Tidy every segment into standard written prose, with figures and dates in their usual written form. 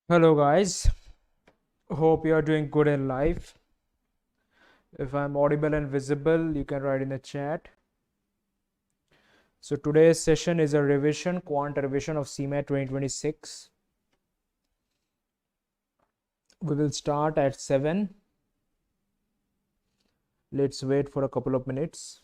Hello, guys. Hope you are doing good in life. If I'm audible and visible, you can write in the chat. So, today's session is a revision, quant revision of CMAT 2026. We will start at 7. Let's wait for a couple of minutes.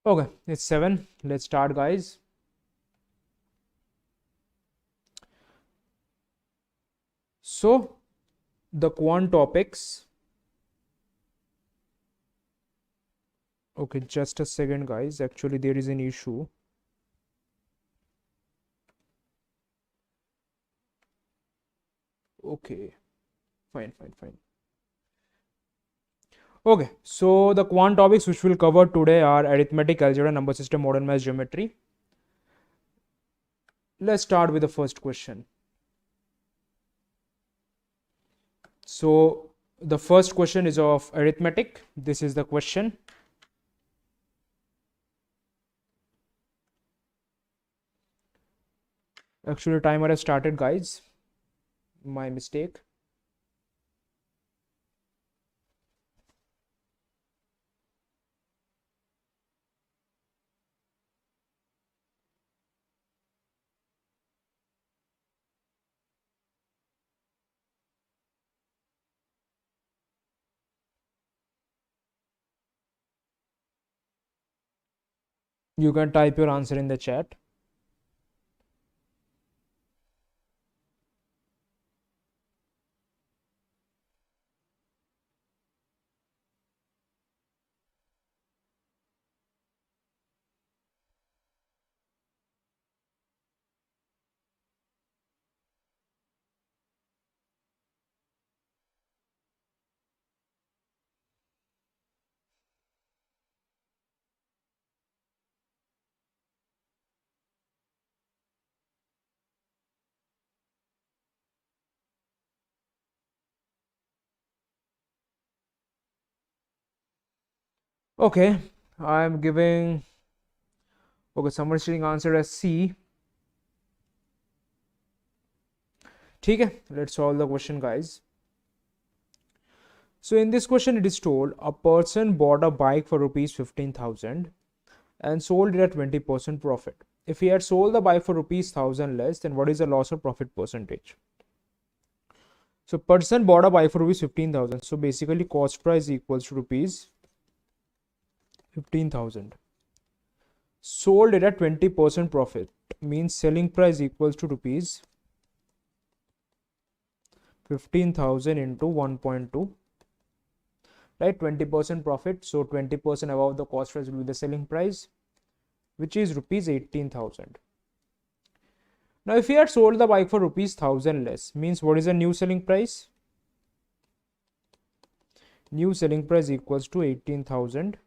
Okay, it's 7. Let's start, guys. So, the quant topics. Okay, just a second, guys. Actually, there is an issue. Okay, fine. Okay, so the quant topics which we'll cover today are arithmetic, algebra, number system, modern math, geometry. Let's start with the first question. So the first question is of arithmetic. This is the question. Actually, timer has started, guys. My mistake. You can type your answer in the chat. Okay, I'm giving. Okay, someone is saying answer as C. Okay, let's solve the question, guys. So in this question, it is told a person bought a bike for rupees 15,000 and sold it at 20% profit. If he had sold the bike for rupees 1,000 less, then what is the loss or profit percentage? So person bought a bike for rupees 15,000. So basically cost price equals to rupees 15,000. Sold it at 20% profit means selling price equals to rupees 15,000 into 1.2, right? 20% profit, so 20% above the cost price will be the selling price, which is rupees 18,000. Now if he had sold the bike for rupees 1,000 less, means what is the new selling price? New selling price equals to 18,000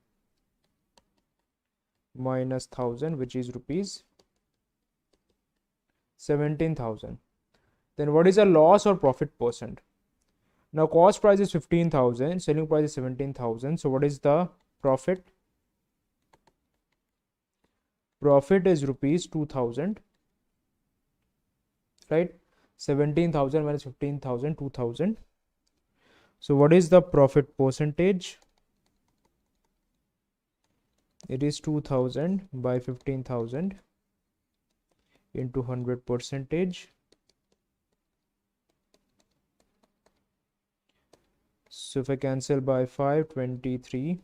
minus 1,000, which is rupees 17,000. Then what is the loss or profit percent? Now cost price is 15,000, selling price is 17,000. So what is the profit? Profit is rupees 2,000, right? 17,000 minus 15,000, 2,000. So what is the profit percentage? It is 2,000 by 15,000 into 100 percentage. So if I cancel by 5, 23.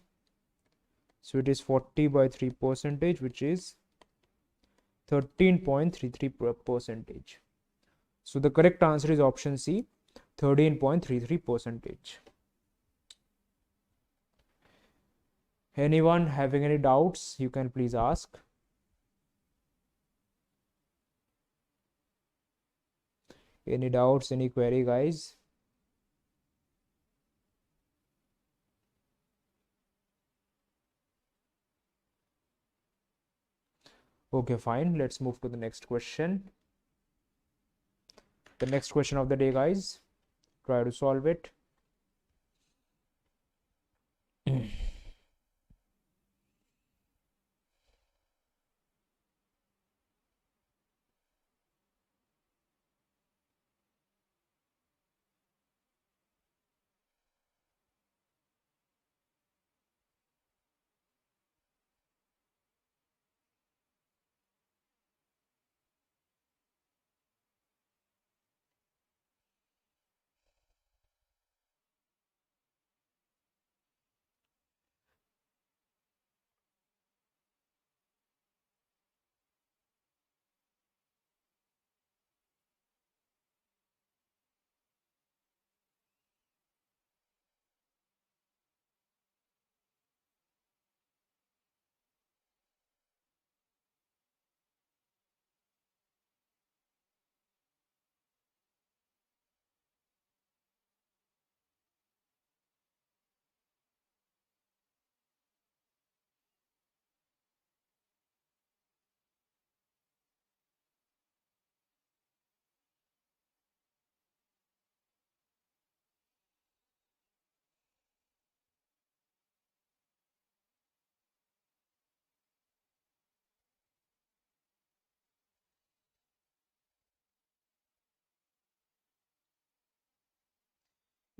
So it is 40 by 3 percentage, which is 13.33 percentage. So the correct answer is option C, 13.33 percentage. Anyone having any doubts, you can please ask. Any doubts, any query, guys? Okay, fine. Let's move to the next question. The next question of the day, guys. Try to solve it.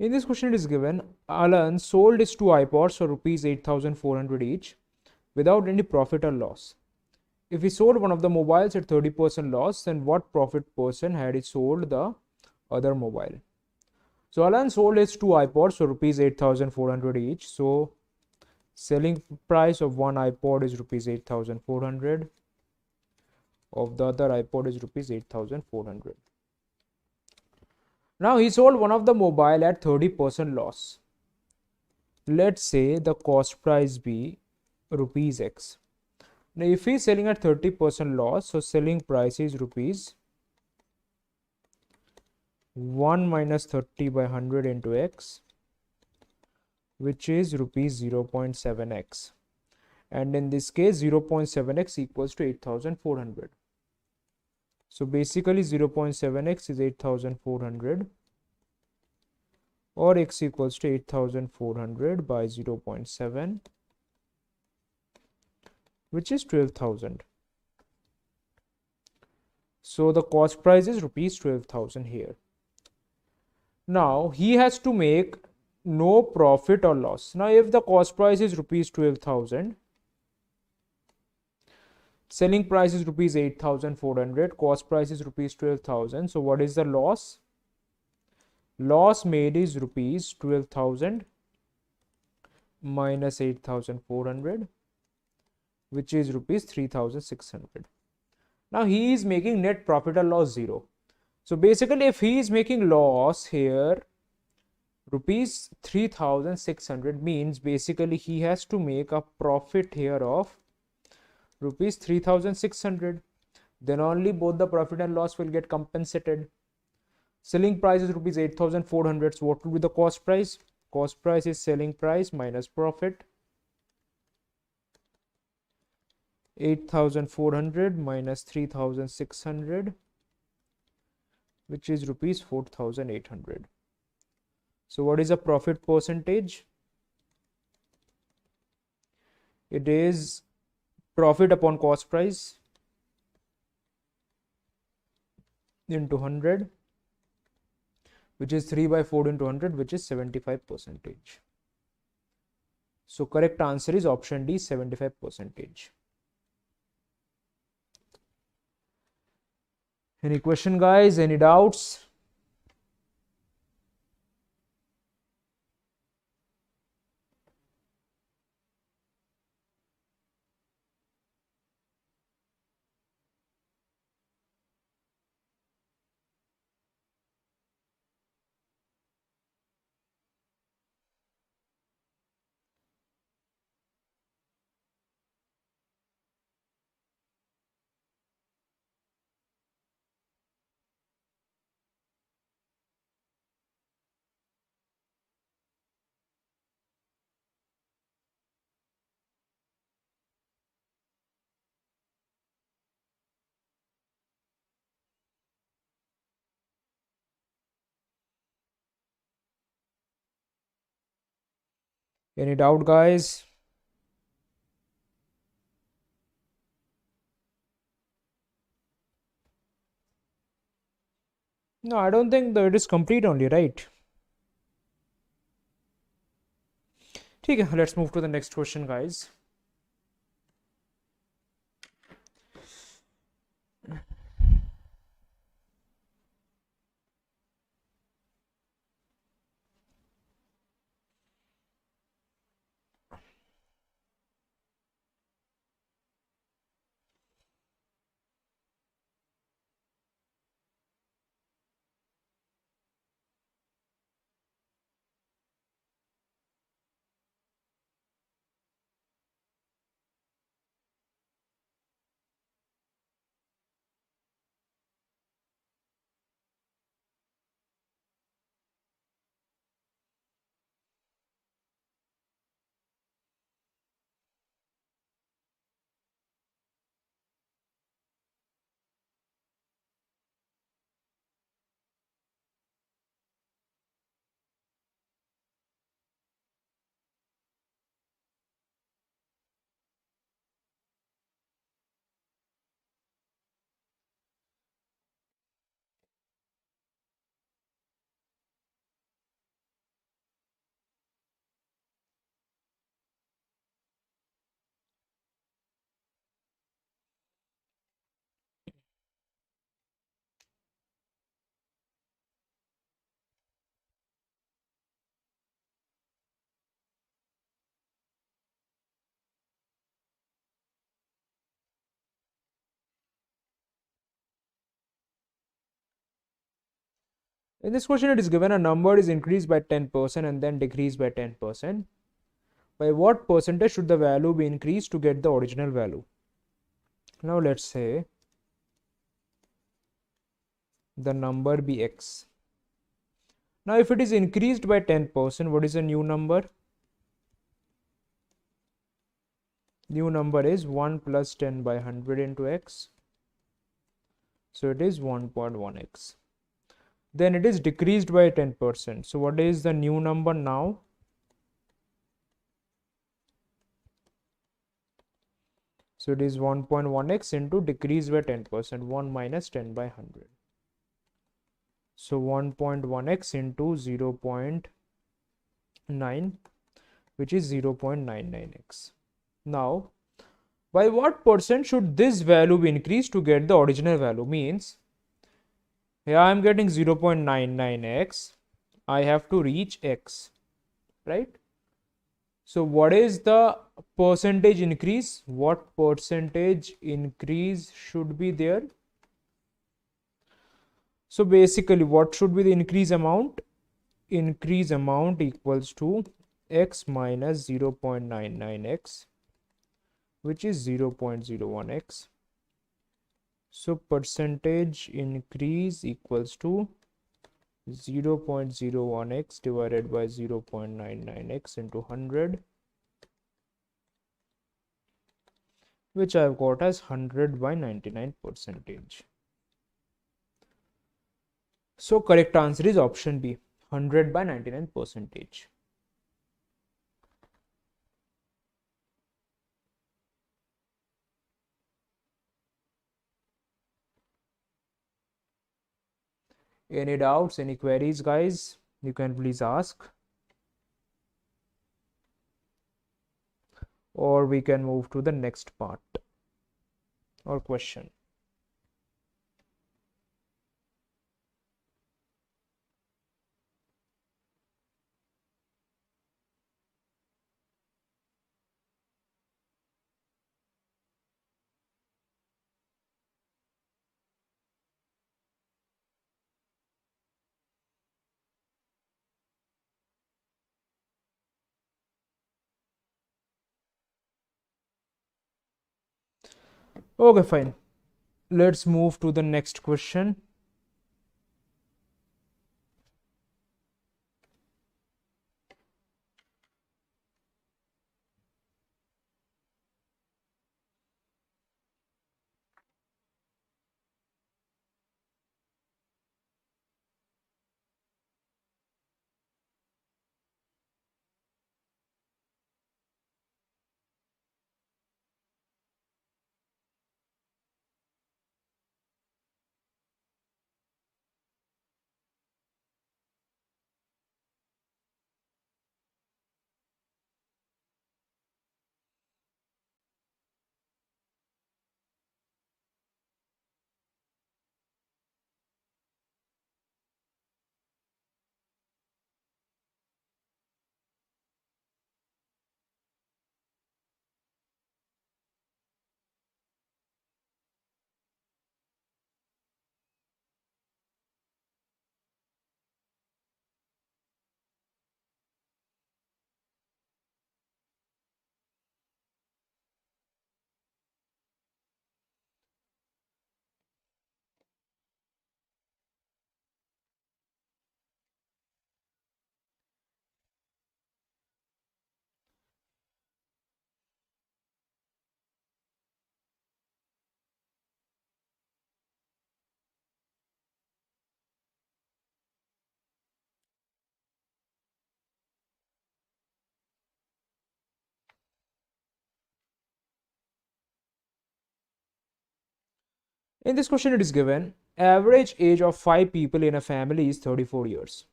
In this question, it is given Alan sold his two iPods for rupees 8,400 each without any profit or loss. If he sold one of the mobiles at 30% loss, then what profit percent had he sold the other mobile? So Alan sold his two iPods for rupees 8,400 each. So selling price of one iPod is rupees 8,400. Of the other iPod is rupees 8,400. Now he sold one of the mobile at 30% loss. Let's say the cost price be rupees X. Now if he is selling at 30% loss, so selling price is rupees 1 minus 30 by 100 into X, which is rupees 0.7x. And in this case 0.7x equals to 8,400. So basically 0.7x is 8,400, or x equals to 8,400 by 0.7, which is 12,000. So the cost price is rupees 12,000 here. Now he has to make no profit or loss. Now if the cost price is rupees 12,000, selling price is rupees 8,400, cost price is rupees 12,000. So what is the loss? Loss made is rupees 12,000 minus 8,400, which is rupees 3,600. Now he is making net profit or loss 0. So basically if he is making loss here, rupees 3,600 means basically he has to make a profit here of rupees 3,600. Then only both the profit and loss will get compensated. Selling price is rupees 8,400. So what will be the cost price? Cost price is selling price minus profit. 8,400 minus 3,600, which is rupees 4,800. So what is the profit percentage? It is profit upon cost price into 100, which is 3 by 4 into 100, which is 75%. So correct answer is option D, 75%. Any question, guys? Any doubts? Any doubt, guys? No, I don't think that it is complete only, right? Okay, let's move to the next question, guys. In this question, it is given a number is increased by 10% and then decreased by 10%. By what percentage should the value be increased to get the original value? Now let's say the number be x. Now if it is increased by 10%, what is the new number? New number is 1 plus 10 by 100 into x. So it is 1.1x. Then it is decreased by 10%. So what is the new number now? So it is 1.1x into decreased by 10%, 1 minus 10 by 100. So 1.1x into 0.9, which is 0.99x. Now, by what percent should this value be increased to get the original value? Means, here I am getting 0.99x. I have to reach x, right? So what is the percentage increase? What percentage increase should be there? So basically, what should be the increase amount? Increase amount equals to x minus 0.99x, which is 0.01x. So percentage increase equals to 0.01x divided by 0.99x into 100, which I've got as 100 by 99 percentage. So correct answer is option B, 100 by 99 percentage. Any doubts, any queries, guys? You can please ask. Or we can move to the next part or question. Okay, fine. Let's move to the next question. In this question, it is given average age of 5 people in a family is 34 years.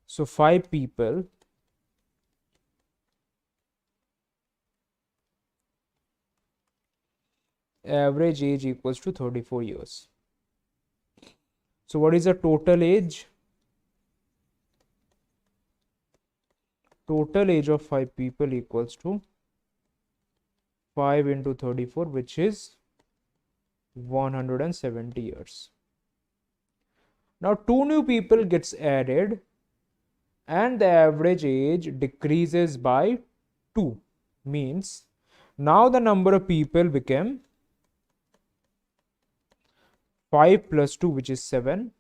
So 5 people, average age equals to 34 years. So what is the total age? Total age of 5 people equals to 5 into 34, which is 170 years. Now 2 new people gets added and the average age decreases by 2, means now the number of people became 5 plus 2, which is 7,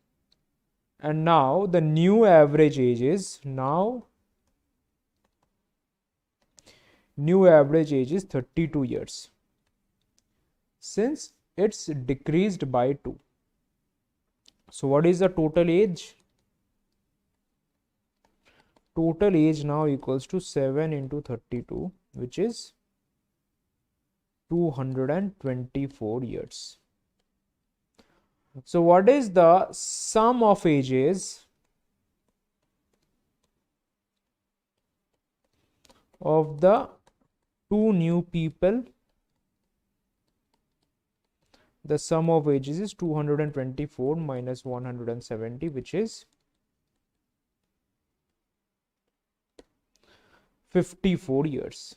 and now the new average age is 32 years, since it's decreased by 2. So what is the total age? Total age now equals to 7 into 32, which is 224 years. So what is the sum of ages of the 2 new people? The sum of ages is 224 minus 170, which is 54 years.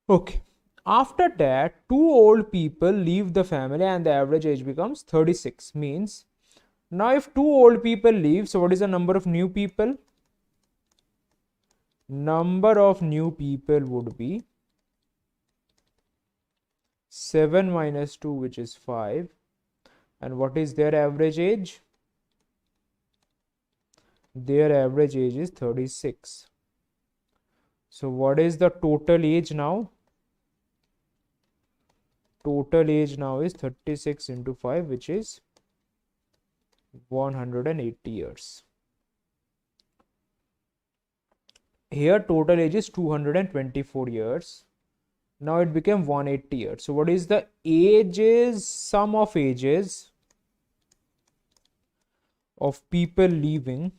Okay. After that, 2 old people leave the family and the average age becomes 36. Means now if 2 old people leave, so what is the number of new people? Number of new people would be 7 minus 2, which is 5. And what is their average age? Their average age is 36. So what is the total age now? Total age now is 36 into 5, which is 180 years. Here total age is 224 years. Now it became 180 years. So what is the ages, sum of ages of people leaving?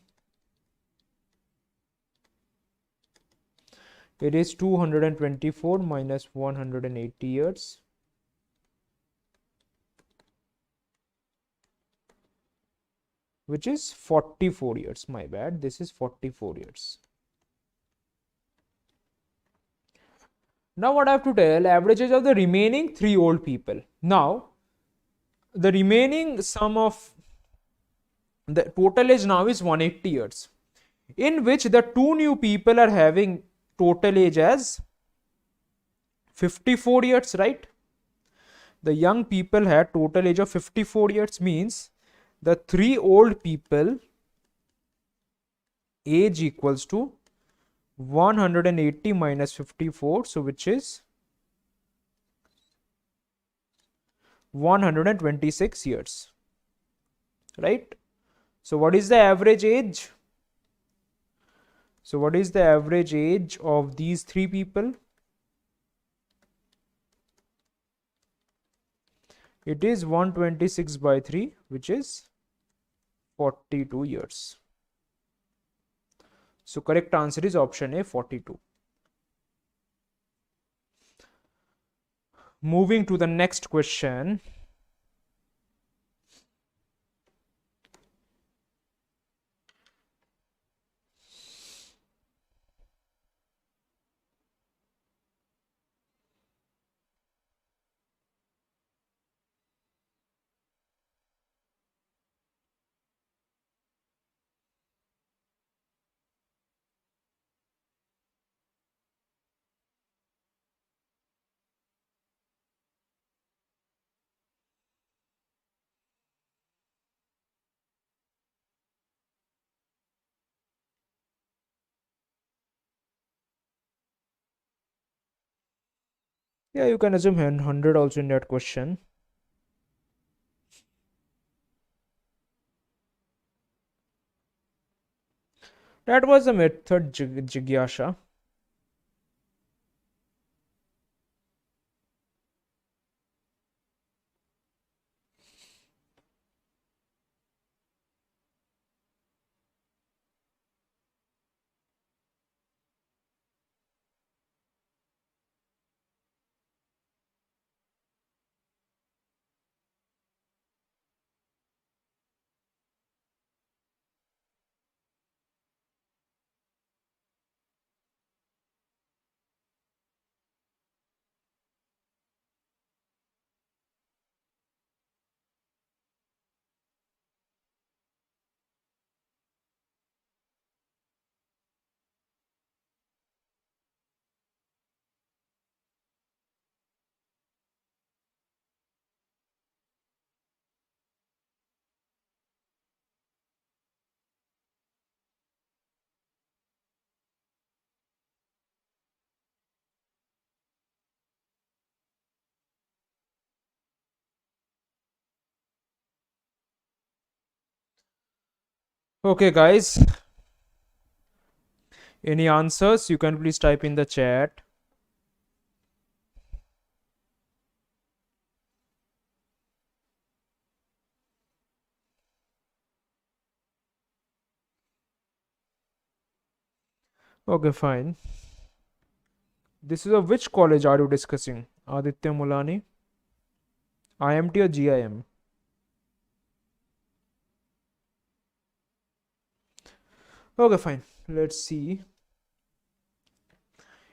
It is 224 minus 180 years. Which is 44 years. My bad. This is 44 years. Now what I have to tell, average age of the remaining 3 old people. Now the remaining sum of the total age now is 180 years, in which the 2 new people are having total age as 54 years, right? The young people had total age of 54 years, means the 3 old people age equals to 180 minus 54, so which is 126 years, right? So what is the average age? So what is the average age of these 3 people? It is 126 by 3, which is 42 years. So correct answer is option A, 42. Moving to the next question. Yeah, you can assume 100 also in that question. That was the method jigyasha. Okay, guys. Any answers? You can please type in the chat. Okay, fine. This is of which college are you discussing? Aditya Mulani? IMT or GIM? Okay, fine. Let's see.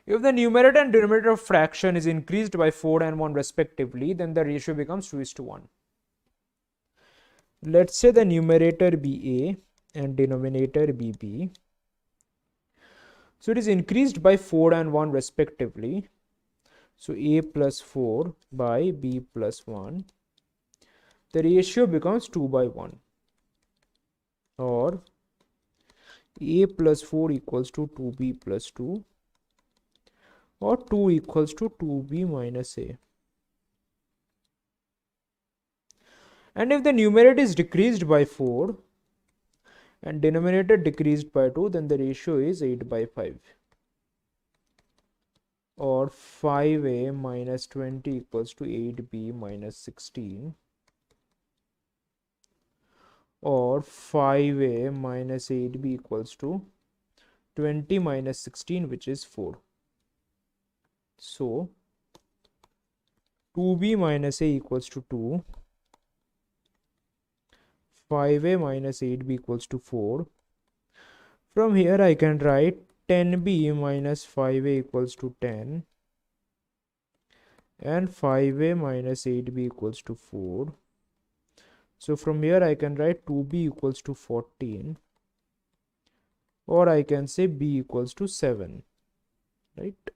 If the numerator and denominator of fraction is increased by 4 and 1 respectively, then the ratio becomes 2:1. Let's say the numerator be A and denominator be B. So it is increased by 4 and 1 respectively. So A plus 4 by B plus 1. The ratio becomes 2:1. Or A plus 4 equals to 2B plus 2. Or 2 equals to 2B minus A. And if the numerator is decreased by 4 and denominator decreased by 2, then the ratio is 8/5. Or 5A minus 20 equals to 8B minus 16. Or 5A minus 8B equals to 20 minus 16, which is 4. So 2B minus A equals to 2. 5A minus 8B equals to 4. From here I can write 10B minus 5A equals to 10. And 5A minus 8B equals to 4. So from here I can write 2B equals to 14. Or I can say B equals to 7. Right?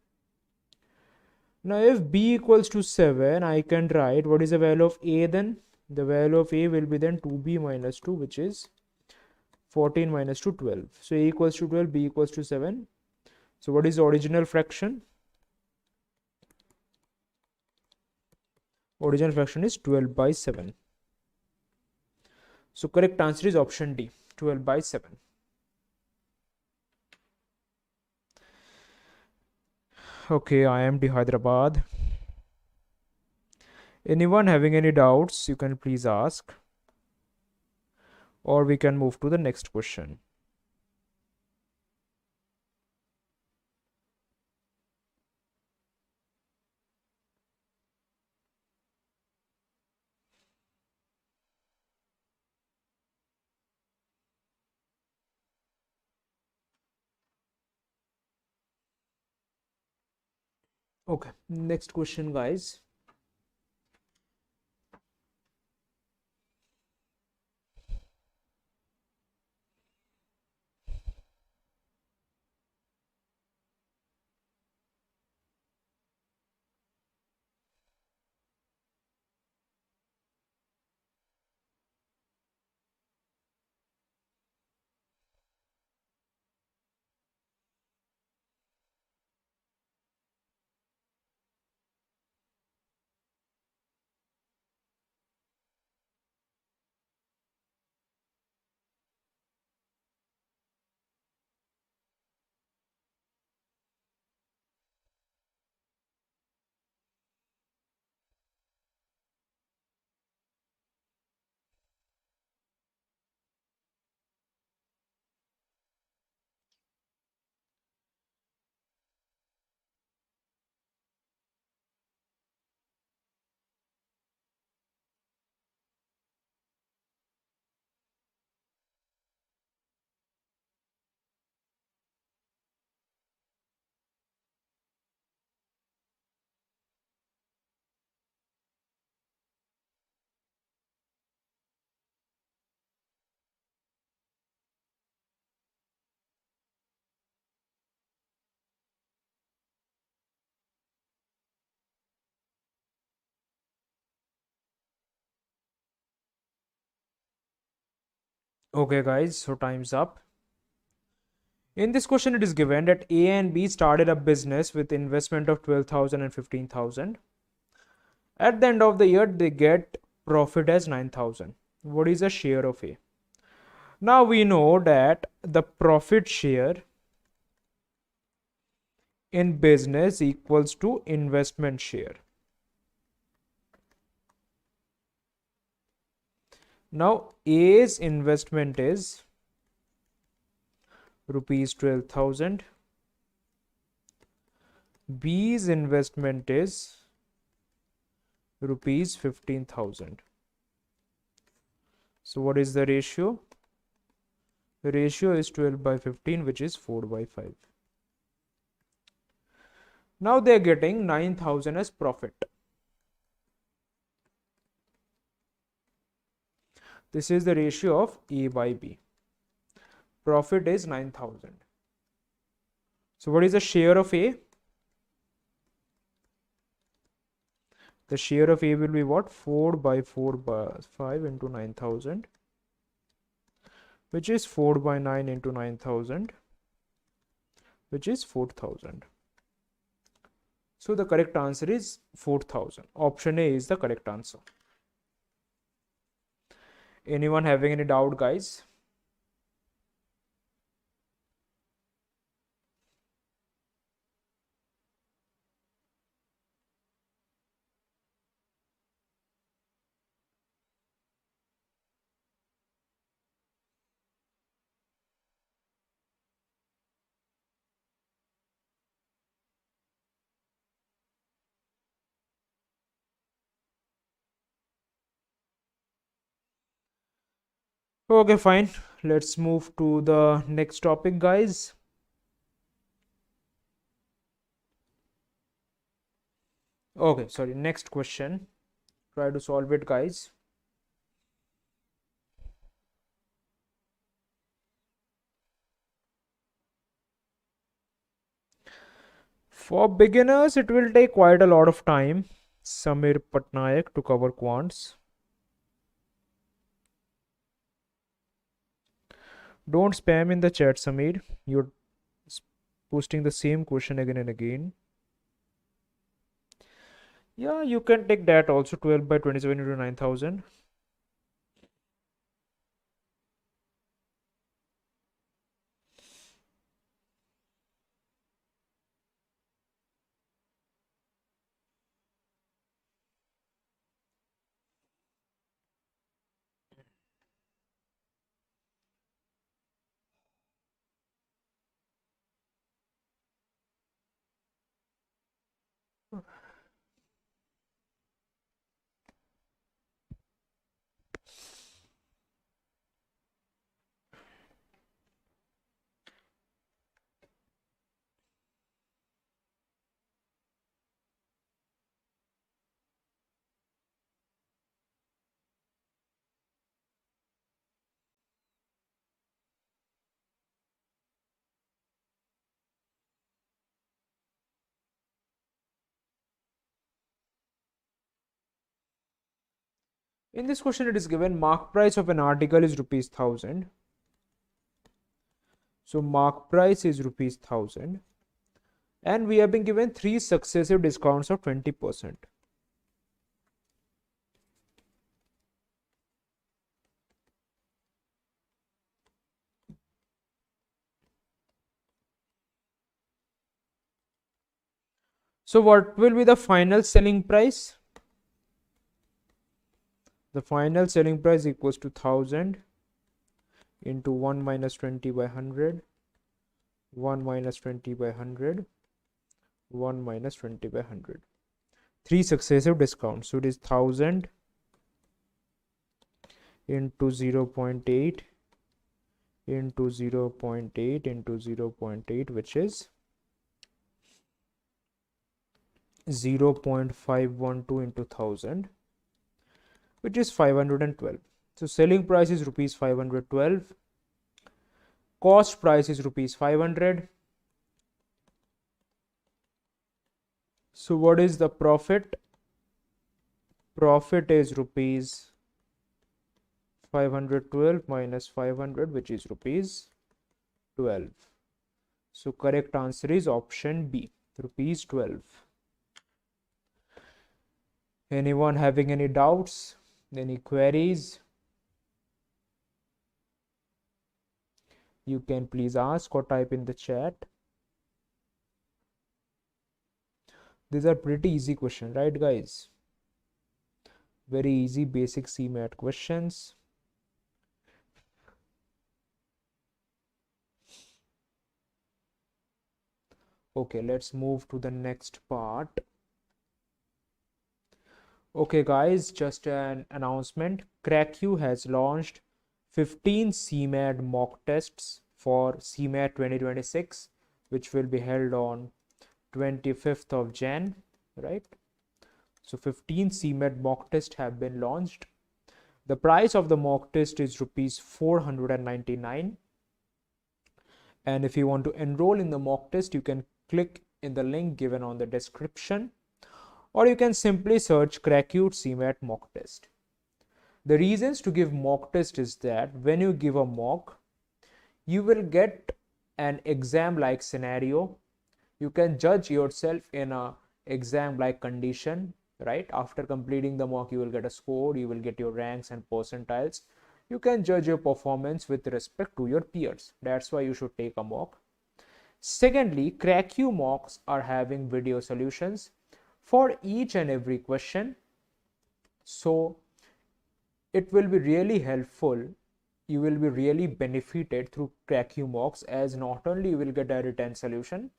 Now if B equals to 7, I can write what is the value of A then? The value of A will be then 2B minus 2, which is 14 minus 2, 12. So A equals to 12, B equals to 7. So what is the original fraction? Original fraction is 12/7. So correct answer is option D, 12/7. Okay, IMT Hyderabad. Anyone having any doubts, you can please ask. Or we can move to the next question. Okay, next question, guys. Okay, guys, so time's up. In this question, it is given that A and B started a business with investment of 12,000 and 15,000. At the end of the year, they get profit as 9,000. What is the share of A? Now we know that the profit share in business equals to investment share. Now A's investment is rupees 12,000. B's investment is rupees 15,000. So what is the ratio? The ratio is 12 by 15, which is 4 by 5. Now they are getting 9,000 as profit. This is the ratio of A by B. Profit is 9,000. So what is the share of A? The share of A will be what? 4 by 4 by 5 into 9,000, which is 4 by 9 into 9,000, which is 4,000. So the correct answer is 4,000. Option A is the correct answer. Anyone having any doubt, guys? Okay, fine. Let's move to the next topic, guys. Okay, sorry, next question. Try to solve it, guys. For beginners, it will take quite a lot of time. Samir Patnaik to cover quants. Don't spam in the chat, Samir. You're posting the same question again and again. Yeah, you can take that also. 12 by 27 into 9,000. In this question, it is given mark price of an article is rupees 1,000. So mark price is rupees 1,000. And we have been given 3 successive discounts of 20%. So what will be the final selling price? The final selling price equals to 1,000 into 1 minus 20 by 100, 1 minus 20 by 100, 1 minus 20 by 100. 3 successive discounts. So it is 1,000 into 0.8 into 0.8 into 0.8, which is 0.512 into 1,000, which is 512. So selling price is rupees 512. Cost price is rupees 500. So what is the profit? Profit is rupees 512 minus 500, which is rupees 12. So correct answer is option B, rupees 12. Anyone having any doubts, any queries? You can please ask or type in the chat. These are pretty easy questions, right guys? Very easy basic CMAT questions. Okay, let's move to the next part. Okay guys, just an announcement. CrackU has launched 15 CMAT mock tests for CMAT 2026, which will be held on 25th of Jan, right? So 15 CMAT mock tests have been launched. The price of the mock test is rupees 499. And if you want to enroll in the mock test, you can click in the link given on the description, or you can simply search CrackU CMAT mock test. The reasons to give mock test is that when you give a mock, you will get an exam like scenario. You can judge yourself in a exam like condition, right? After completing the mock, you will get a score, you will get your ranks and percentiles. You can judge your performance with respect to your peers. That's why you should take a mock. Secondly, CrackU mocks are having video solutions for each and every question. So it will be really helpful. You will be really benefited through CrackU mocks, as not only you will get a written solution,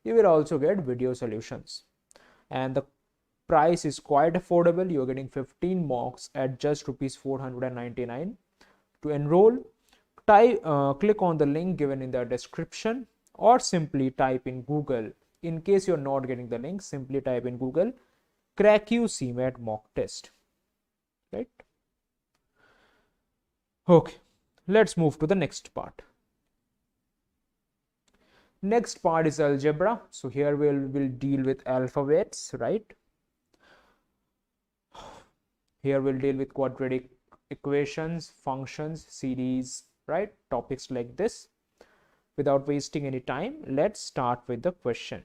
you will also get video solutions. And the price is quite affordable. You're getting 15 mocks at just rupees 499. To enroll, click on the link given in the description, or simply type in Google. In case you're not getting the link, simply type in Google CrackU CMAT mock test, right? Okay, let's move to the next part. Next part is algebra. So here we'll deal with alphabets, right? Here we'll deal with quadratic equations, functions, series, right? Topics like this. Without wasting any time, let's start with the question.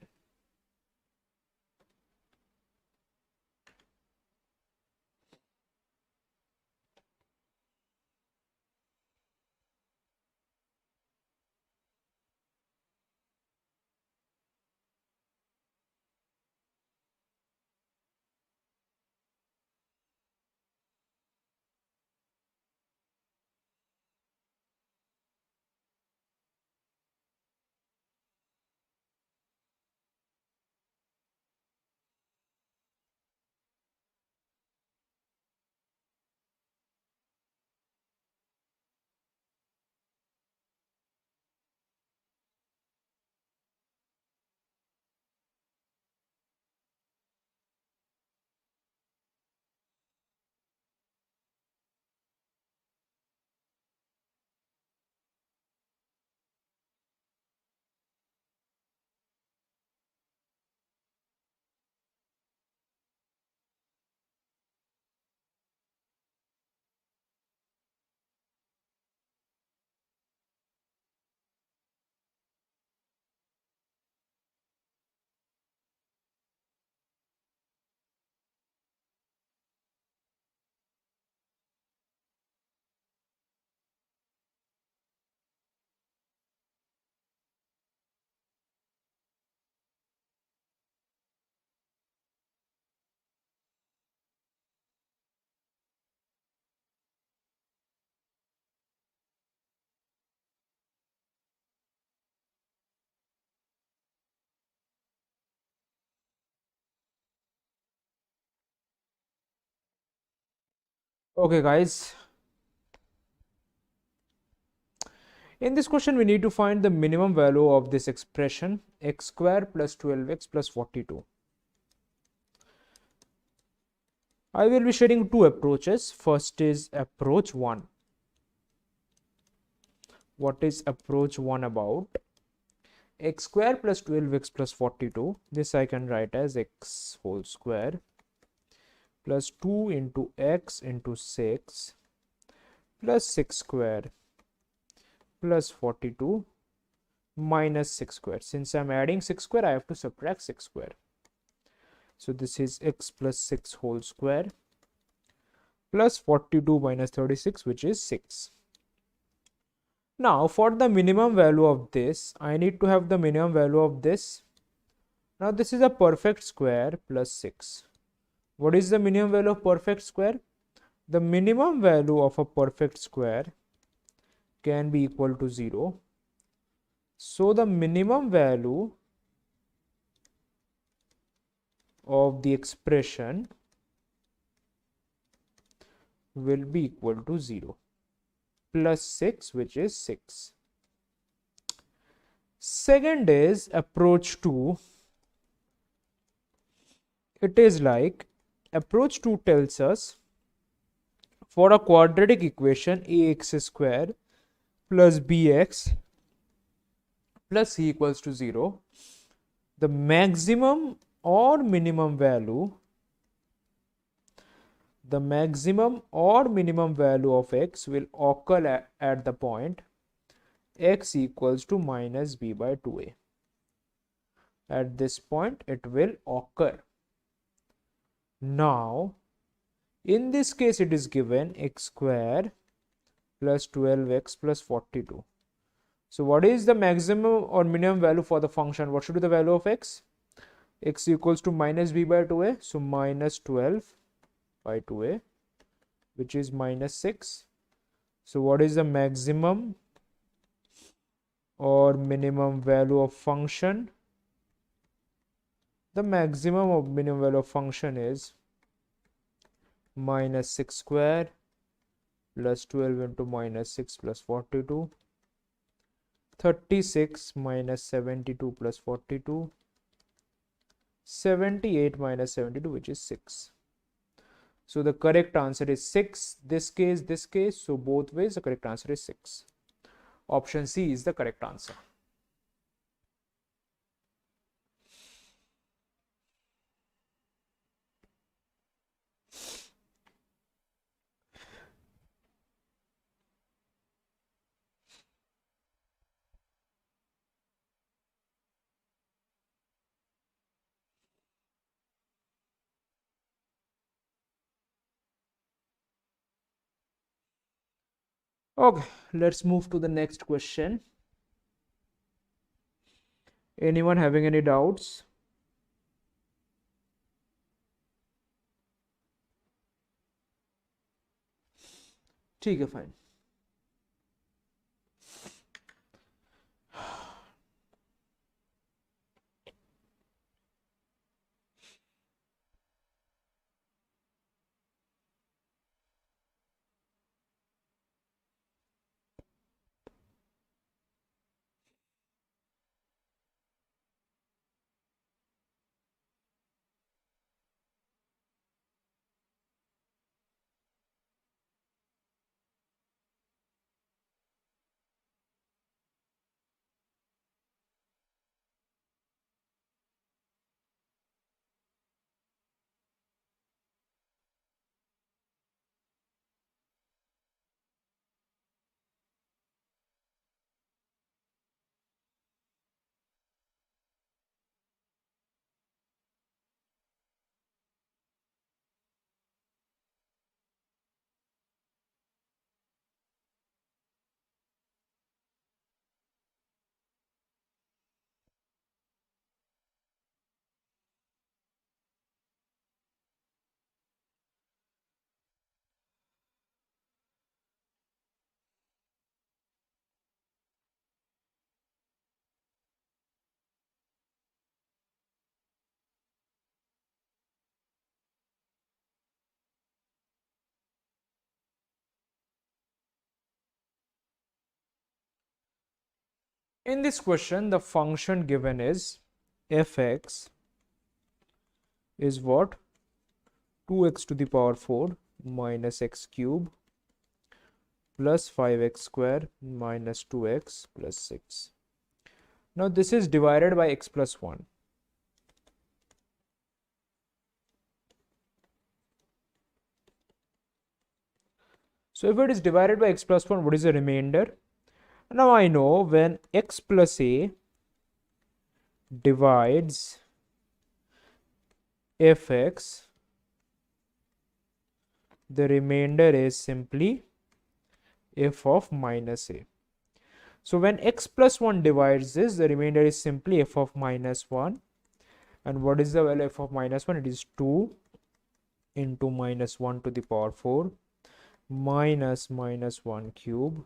Okay guys, in this question we need to find the minimum value of this expression x square plus 12x plus 42. I will be sharing two approaches. First is approach 1. What is approach 1 about? X square plus 12x plus 42. This I can write as x whole square plus 2 into x into 6 plus 6 square plus 42 minus 6 square. Since I'm adding 6 square, I have to subtract 6 square. So this is x plus 6 whole square plus 42 minus 36, which is 6. Now for the minimum value of this, I need to have the minimum value of this. Now this is a perfect square plus 6. What is the minimum value of perfect square? The minimum value of a perfect square can be equal to 0. So the minimum value of the expression will be equal to 0 plus 6, which is 6. Second is approach 2. It is like approach 2 tells us for a quadratic equation ax square plus bx plus c equals to 0, the maximum or minimum value of x will occur at the point x equals to minus b by 2a. At this point it will occur. Now in this case it is given x square plus 12x plus 42. So what is the maximum or minimum value for the function? What should be the value of x? X equals to minus b by 2a, so minus 12 by 2a, which is minus 6. So what is the maximum or minimum value of function? The maximum or minimum value of function is minus 6 square plus 12 into minus 6 plus 42, 36 minus 72 plus 42, 78 minus 72, which is 6. So the correct answer is 6. This case. So both ways the correct answer is 6. Option C is the correct answer. Okay, let's move to the next question. Anyone having any doubts? ठीक है, fine. In this question, the function given is fx is what? 2x to the power 4 minus x cube plus 5x square minus 2x plus 6. Now this is divided by x plus 1. So if it is divided by x plus 1, what is the remainder? Now I know when x plus a divides fx, the remainder is simply f of minus a. So when x plus 1 divides this, the remainder is simply f of minus 1. And what is the value f of minus 1? It is 2 into minus 1 to the power 4 minus minus 1 cube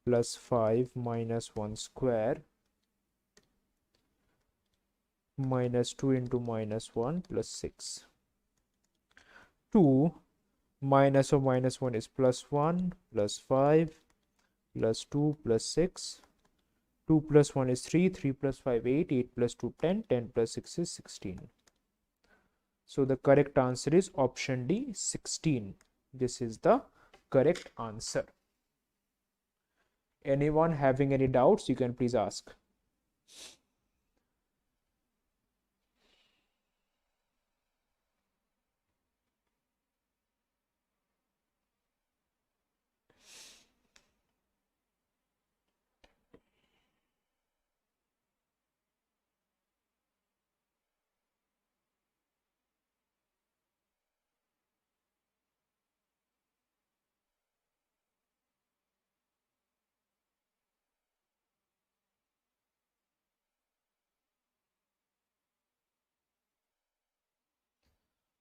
plus 5 minus 1 square minus 2 into minus 1 plus 6. 2 minus of minus 1 is plus 1 plus 5 plus 2 plus 6. 2 plus 1 is 3, 3 plus 5 8, 8 plus 2 10, 10 plus 6 is 16. So the correct answer is option D, 16. This is the correct answer. Anyone having any doubts, you can please ask.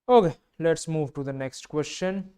Okay, let's move to the next question.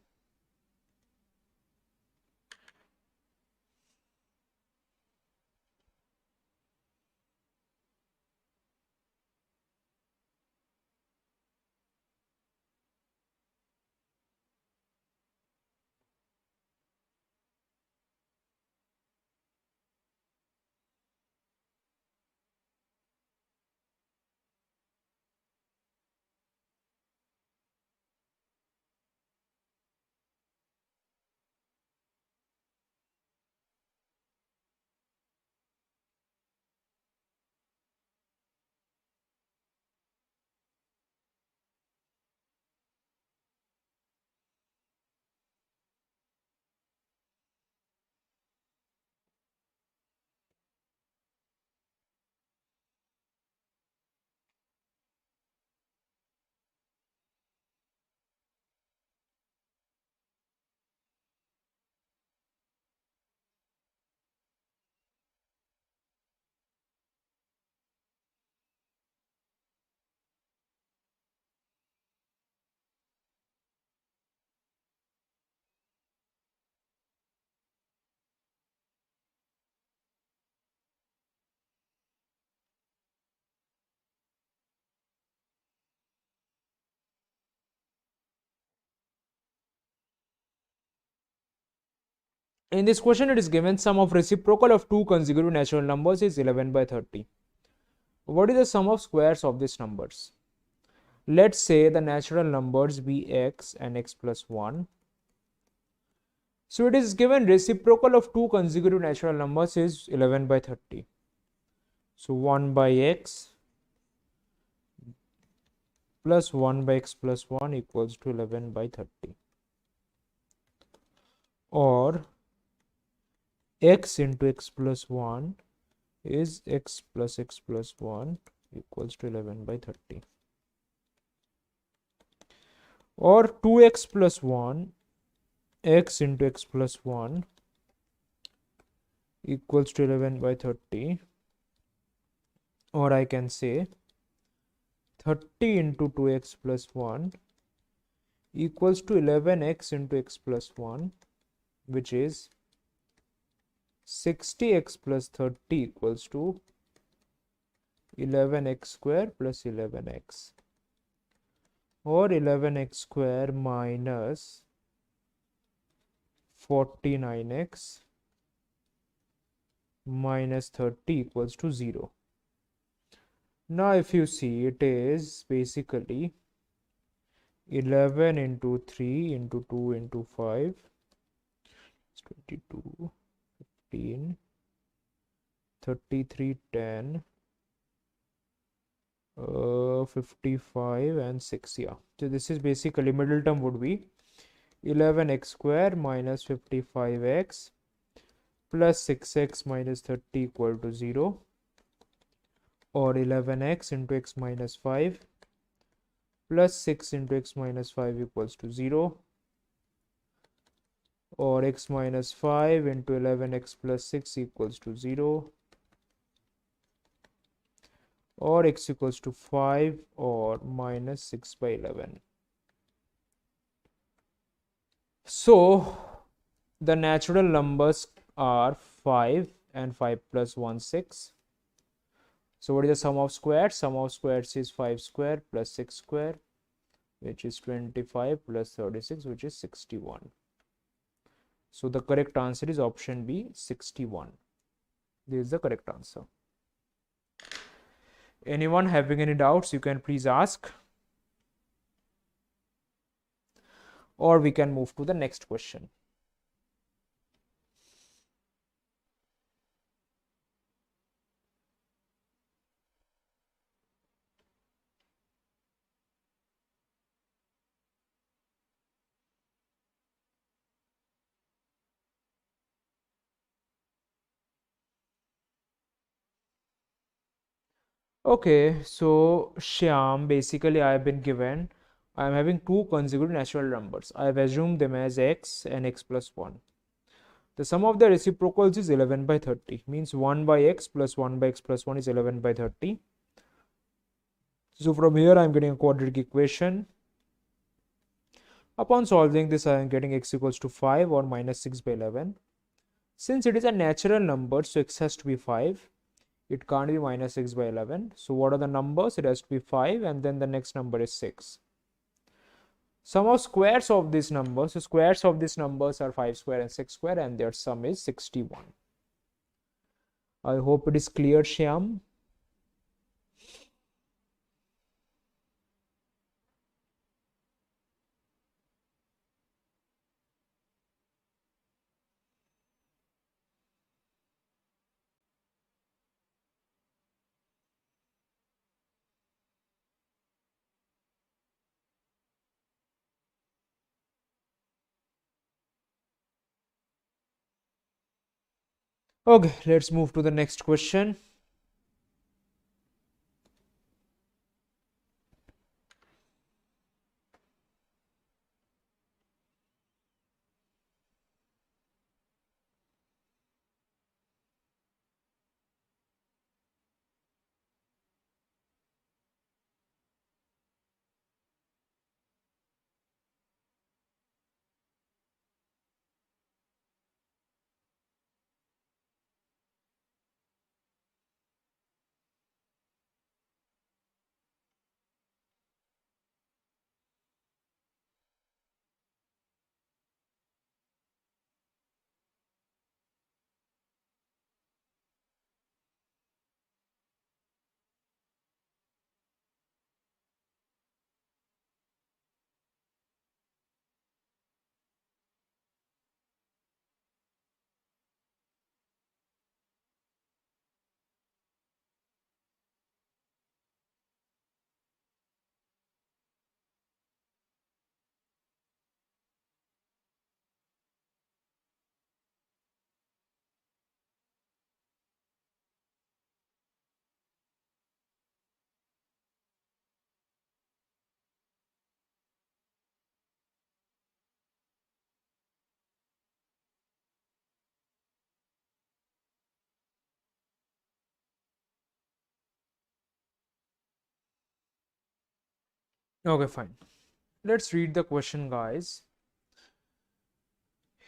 In this question, it is given sum of reciprocal of two consecutive natural numbers is 11 by 30. What is the sum of squares of these numbers? Let's say the natural numbers be x and x plus 1. So it is given reciprocal of two consecutive natural numbers is 11 by 30. So 1 by x plus 1 by x plus 1 equals to 11 by 30. Or x into x plus 1 is x plus 1 equals to 11 by 30. Or 2x plus 1 x into x plus 1 equals to 11 by 30. Or I can say 30 into 2x plus 1 equals to 11x into x plus 1, which is 60x plus 30 equals to 11x square plus 11x, or 11x square minus 49x minus 30 equals to 0. Now if you see, it is basically 11 into 3 into 2 into 5 is 22, 15, 33, 10, 55 and 6. Yeah, so this is basically middle term would be 11x square minus 55x plus 6x minus 30 equal to 0, or 11x into x minus 5 plus 6 into x minus 5 equals to 0, or x minus 5 into 11x plus 6 equals to 0, or x equals to 5 or minus 6 by 11. So the natural numbers are 5 and 5 plus 1 6. So what is the sum of squares? Sum of squares is 5 square plus 6 square, which is 25, plus 36, which is 61. So the correct answer is option B, 61. This is the correct answer. Anyone having any doubts, you can please ask, or we can move to the next question. Okay, so Shyam, basically I have been given, I am having two consecutive natural numbers. I have assumed them as x and x plus 1. The sum of the reciprocals is 11 by 30, means 1 by x plus 1 by x plus 1 is 11 by 30. So from here I am getting a quadratic equation. Upon solving this, I am getting x equals to 5 or minus 6 by 11. Since it is a natural number, so x has to be 5. It can't be minus 6 by 11. So what are the numbers? It has to be 5, and then the next number is 6. Sum of squares of these numbers, so squares of these numbers are 5 square and 6 square, and their sum is 61. I hope it is clear, Shyam. Okay, let's move to the next question. Okay, fine. Let's read the question, guys.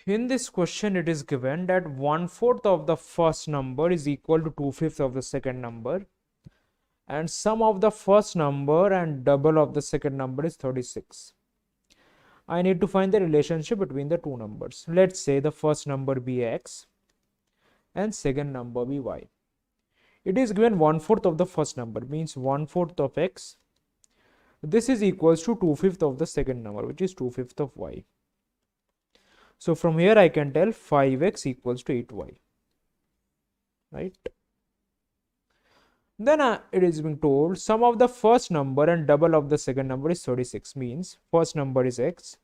In this question, it is given that 1/4 of the first number is equal to 2/5 of the second number, and sum of the first number and double of the second number is 36. I need to find the relationship between the two numbers. Let's say the first number be x and second number be y. It is given 1/4 of the first number, means 1/4 of x. This is equals to 2/5 of the second number, which is 2/5 of y. So from here I can tell 5x equals to 8y, right? Then it is being told sum of the first number and double of the second number is 36, means first number is x,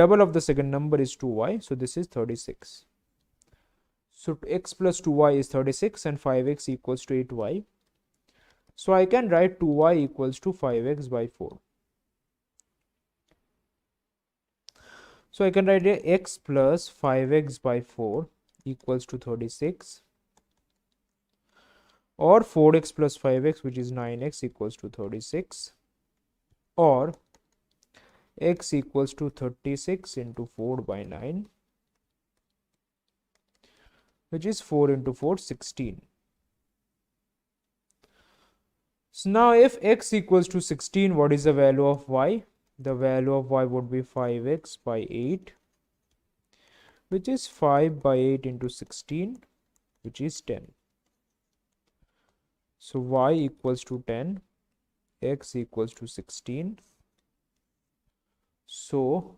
double of the second number is 2y, so this is 36. So x plus 2y is 36 and 5x equals to 8y. So I can write 2y equals to 5x by 4. So I can write here x plus 5x by 4 equals to 36, or 4x plus 5x, which is 9x, equals to 36, or x equals to 36 into 4 by 9, which is 4 into 4, 16. So now if x equals to 16, what is the value of y? The value of y would be 5x by 8, which is 5 by 8 into 16, which is 10. So y equals to 10, x equals to 16. So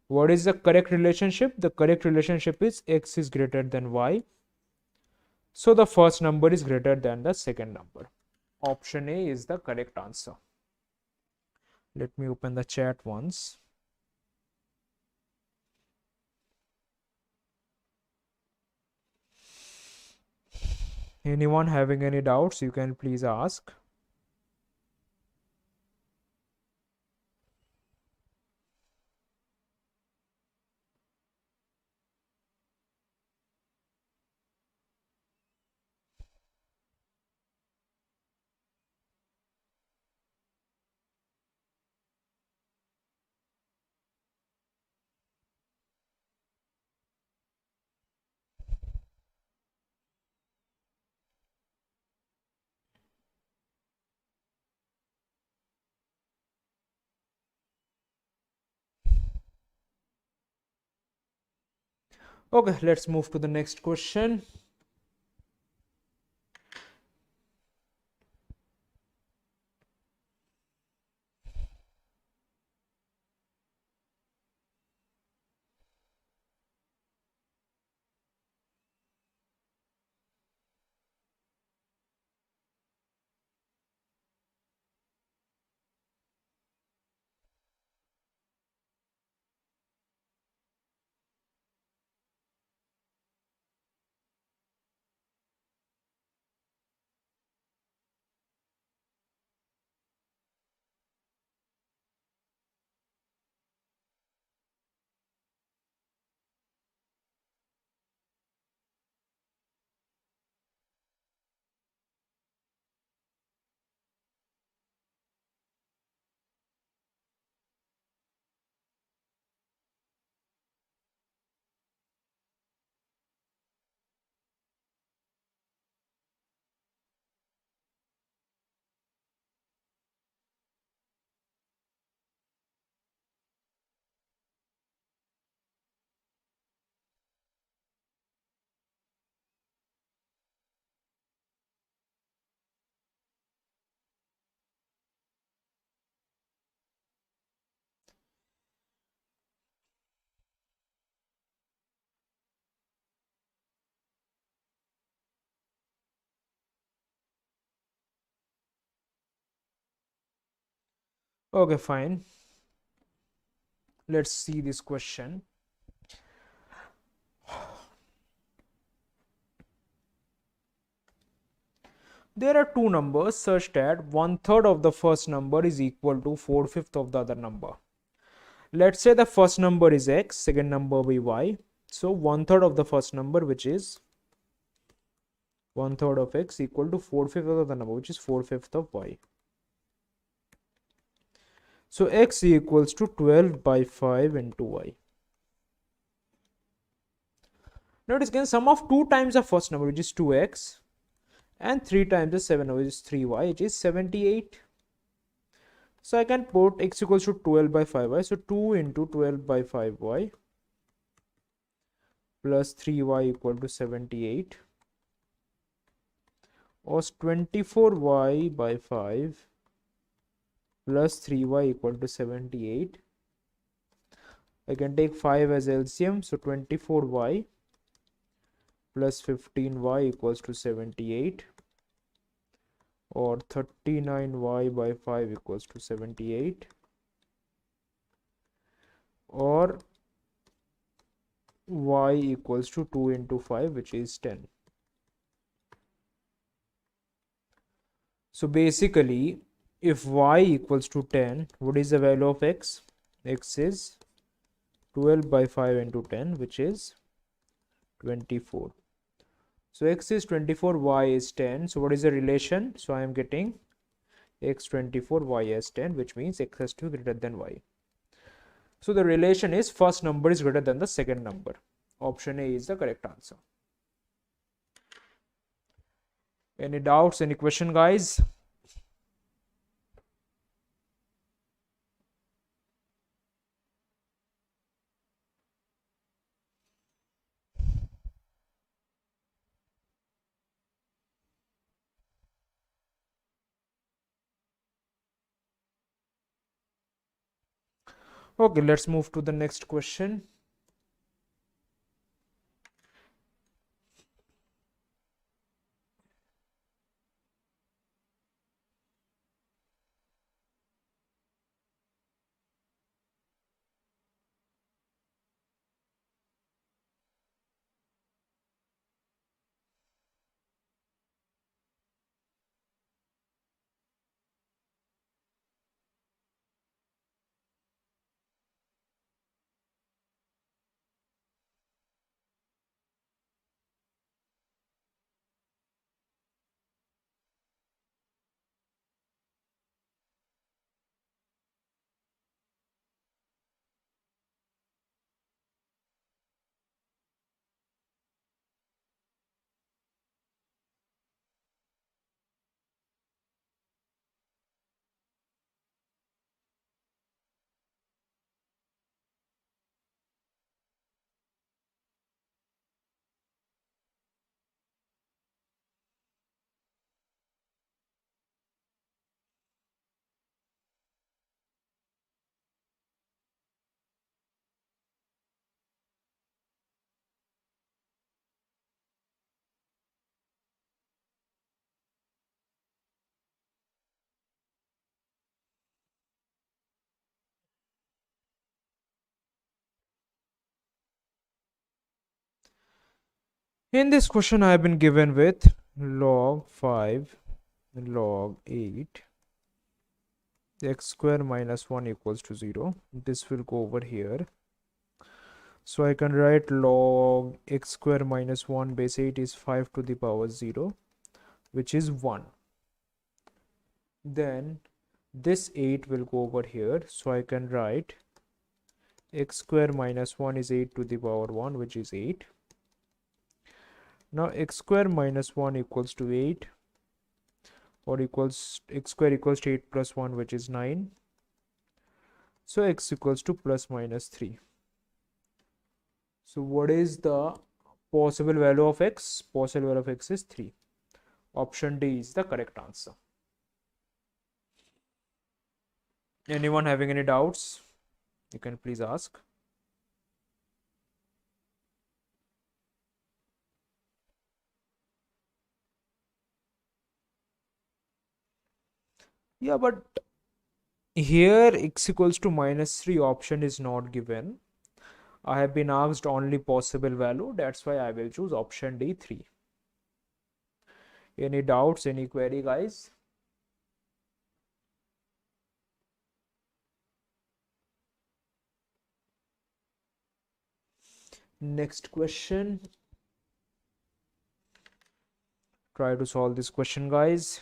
what is the correct relationship? The correct relationship is x is greater than y. So the first number is greater than the second number. Option A is the correct answer. Let me open the chat once. Anyone having any doubts, you can please ask. Okay, let's move to the next question. Okay, fine. Let's see this question. There are two numbers such that 1/3 of the first number is equal to 4/5 of the other number. Let's say the first number is x, second number be y. So 1/3 of the first number, which is 1/3 of x, equal to 4/5 of the number, which is 4/5 of y. So x equals to 12 by 5 into y. Notice again, sum of 2 times the first number, which is 2x, and 3 times the 7, which is 3y, which is 78. So I can put x equals to 12 by 5y. So 2 into 12 by 5y plus 3y equal to 78, or 24y by 5 plus 3y equal to 78. I can take 5 as LCM. So 24y plus 15y equals to 78, or 39y by 5 equals to 78, or y equals to 2 into 5, which is 10. So basically, if y equals to 10, what is the value of x? X is 12 by 5 into 10, which is 24. So x is 24, y is 10. So what is the relation? So I am getting x 24, y as 10, which means x has to be greater than y. So the relation is first number is greater than the second number. Option A is the correct answer. Any doubts, any question, guys? Okay, let's move to the next question. In this question, I have been given with log 5, log 8, x square minus 1 equals to 0. This will go over here. So I can write log x square minus 1 base 8 is 5 to the power 0, which is 1. Then this 8 will go over here. So I can write x square minus 1 is 8 to the power 1, which is 8. Now x square minus 1 equals to 8, or equals x square equals to 8 plus 1, which is 9. So x equals to plus minus 3. So what is the possible value of x? Possible value of x is 3. Option D is the correct answer. Anyone having any doubts? You can please ask. Yeah, but here x equals to minus 3 option is not given. I have been asked only possible value. That's why I will choose option D, 3. Any doubts, any query, guys? Next question. Try to solve this question, guys.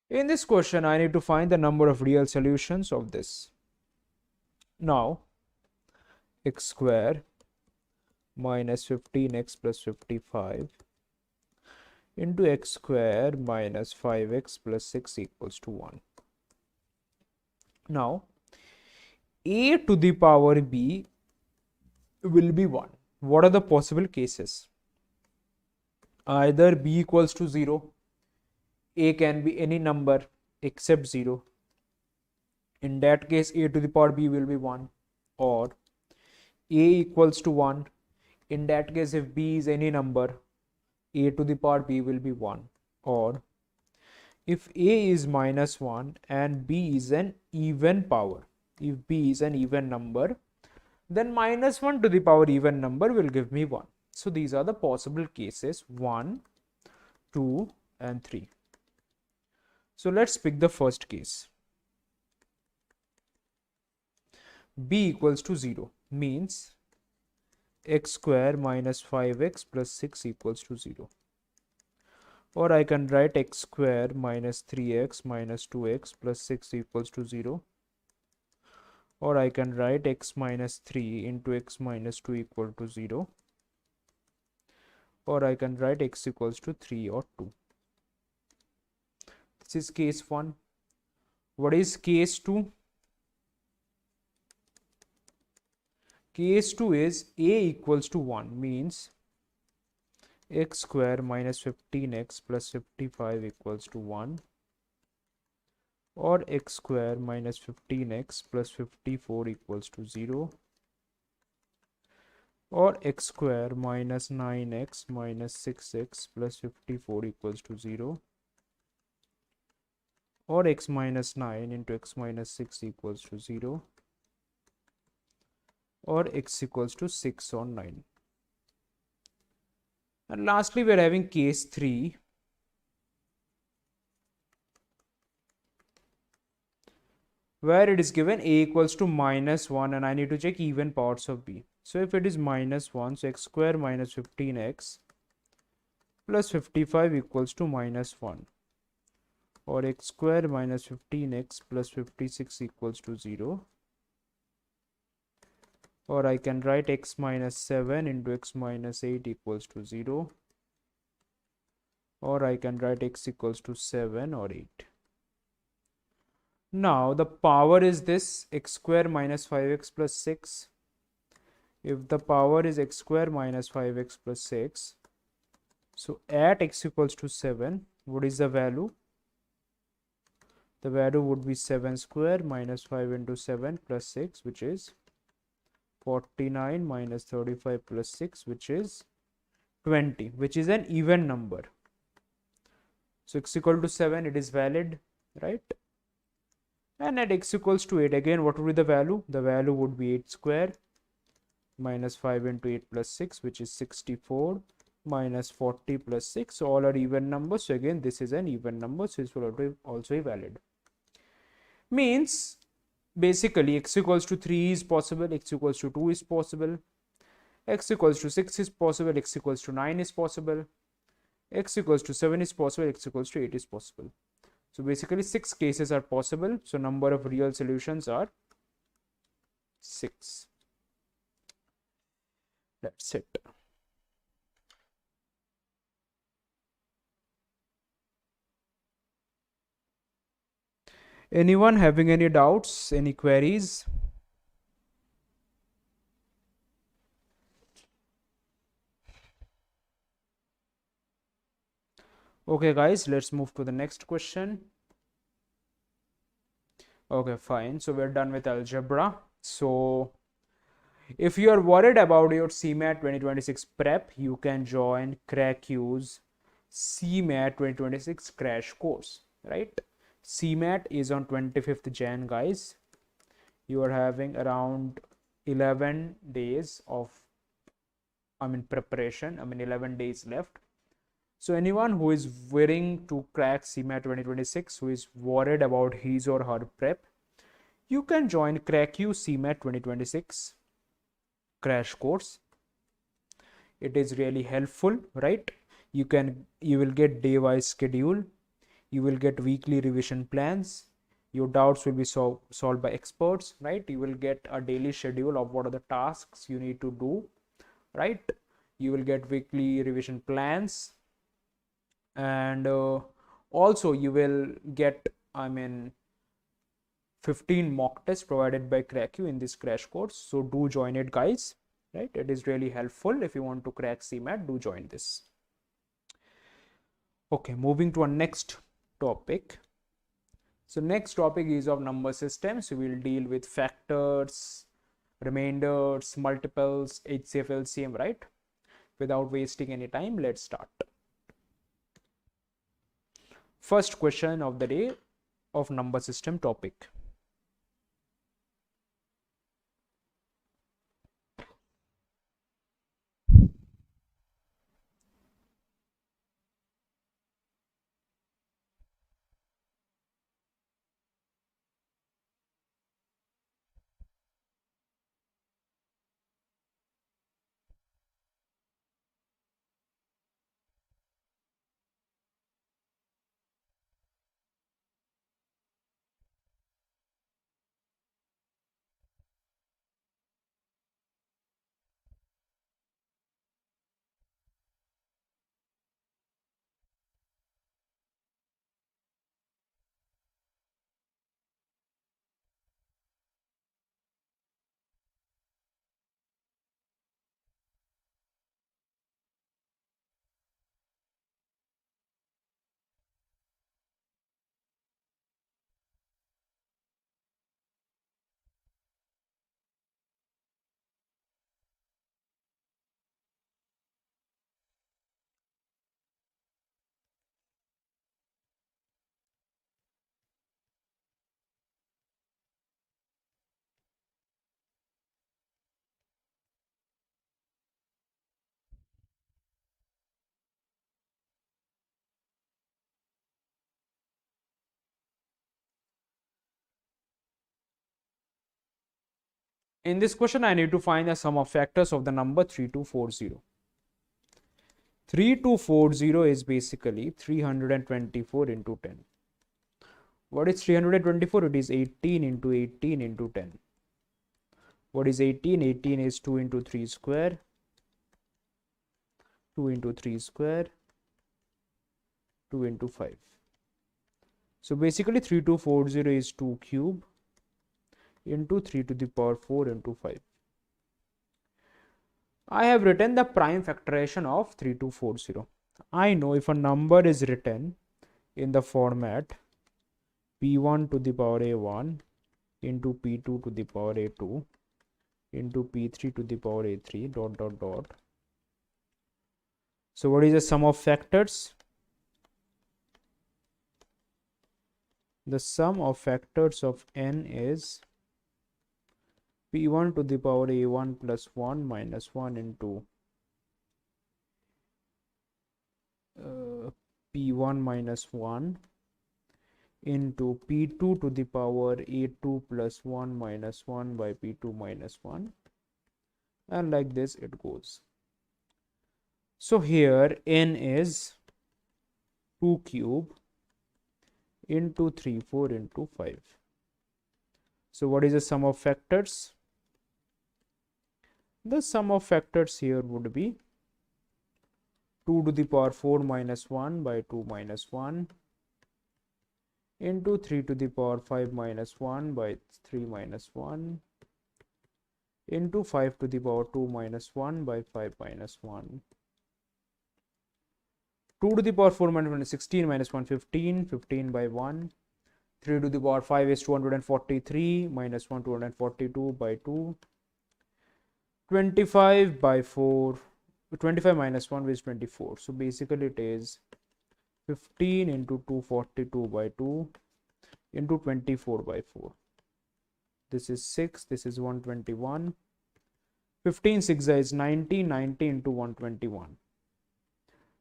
In this question, I need to find the number of real solutions of this. Now, x square minus 15x plus 55 into x square minus 5x plus 6 equals to 1. Now, a to the power b will be 1. What are the possible cases? Either b equals to 0, a can be any number except 0. In that case, a to the power b will be 1. Or a equals to 1. In that case, if b is any number, a to the power b will be 1. Or if a is minus 1 and b is an even power, if b is an even number, then minus 1 to the power even number will give me 1. So these are the possible cases 1, 2 and 3. So let's pick the first case. B equals to 0 means x square minus 5x plus 6 equals to 0. Or I can write x square minus 3x minus 2x plus 6 equals to 0. Or I can write x minus 3 into x minus 2 equal to 0. Or I can write x equals to 3 or 2. This is case 1. What is case 2? Case 2 is a equals to 1 means x square minus 15x plus 55 equals to 1. Or x square minus 15x plus 54 equals to 0. Or x square minus 9x minus 6x plus 54 equals to 0. Or x minus 9 into x minus 6 equals to 0. Or x equals to 6 or 9. And lastly, we are having case 3. Where it is given a equals to minus 1 and I need to check even parts of b. So if it is minus 1, so x square minus 15x plus 55 equals to minus 1. Or x square minus 15x plus 56 equals to 0. Or I can write x minus 7 into x minus 8 equals to 0. Or I can write x equals to 7 or 8. Now the power is this x square minus 5x plus 6. If the power is x square minus 5x plus 6, so at x equals to 7, what is the value? The value would be 7 square minus 5 into 7 plus 6, which is 49 minus 35 plus 6, which is 20, which is an even number. So x equal to 7, it is valid, right? And at x equals to 8, again, what would be the value? The value would be 8 square minus 5 into 8 plus 6, which is 64 minus 40 plus 6. So all are even numbers. So again, this is an even number. So this will also be valid. Means basically x equals to 3 is possible, x equals to 2 is possible, x equals to 6 is possible, x equals to 9 is possible, x equals to 7 is possible, x equals to 8 is possible. So basically 6 cases are possible. So number of real solutions are 6. That's it. Anyone having any doubts, any queries? Okay guys, let's move to the next question. Okay, fine. So we're done with algebra. So if you are worried about your CMAT 2026 prep, you can join CrackU's CMAT 2026 crash course, right? CMAT is on 25th Jan, guys. You are having around 11 days of, preparation. 11 days left. So anyone who is willing to crack CMAT 2026, who is worried about his or her prep, you can join CrackU CMAT 2026 crash course. It is really helpful, right? You will get day-wise schedule. You will get weekly revision plans. Your doubts will be solved by experts, right? You will get a daily schedule of what are the tasks you need to do, right? You will get weekly revision plans, and also you will get, 15 mock tests provided by CrackU in this crash course. So do join it, guys, right? It is really helpful. If you want to crack CMAT, do join this. Okay, moving to our next topic. So next topic is of number systems. We will deal with factors, remainders, multiples, HCF, LCM, right? Without wasting any time, let's start. First question of the day of number system topic. In this question, I need to find the sum of factors of the number 3240. 3240 is basically 324 into 10. What is 324? It is 18 into 18 into 10. What is 18? 18 is 2 into 3 square. 2 into 3 square. 2 into 5. So basically 3240 is 2 cube into 3 to the power 4 into 5. I have written the prime factorization of 3240. I know if a number is written in the format p1 to the power a1 into p2 to the power a2 into p3 to the power a3 dot dot dot. So what is the sum of factors? The sum of factors of n is p1 to the power a1 plus 1 minus 1 into p1 minus 1 into p2 to the power a2 plus 1 minus 1 by p2 minus 1, and like this it goes. So here n is 2 cube into 3 4 into 5. So what is the sum of factors? The sum of factors here would be 2 to the power 4 minus 1 by 2 minus 1 into 3 to the power 5 minus 1 by 3 minus 1 into 5 to the power 2 minus 1 by 5 minus 1. 2 to the power 4 minus 1 is 16 minus 1 15, 15 by 1. 3 to the power 5 is 243 minus 1 242 by 2. 25 by 4, 25 minus 1 is 24. So basically it is 15 into 242 by 2 into 24 by 4. This is 6, this is 121. 15 6 is 90, 90 into 121.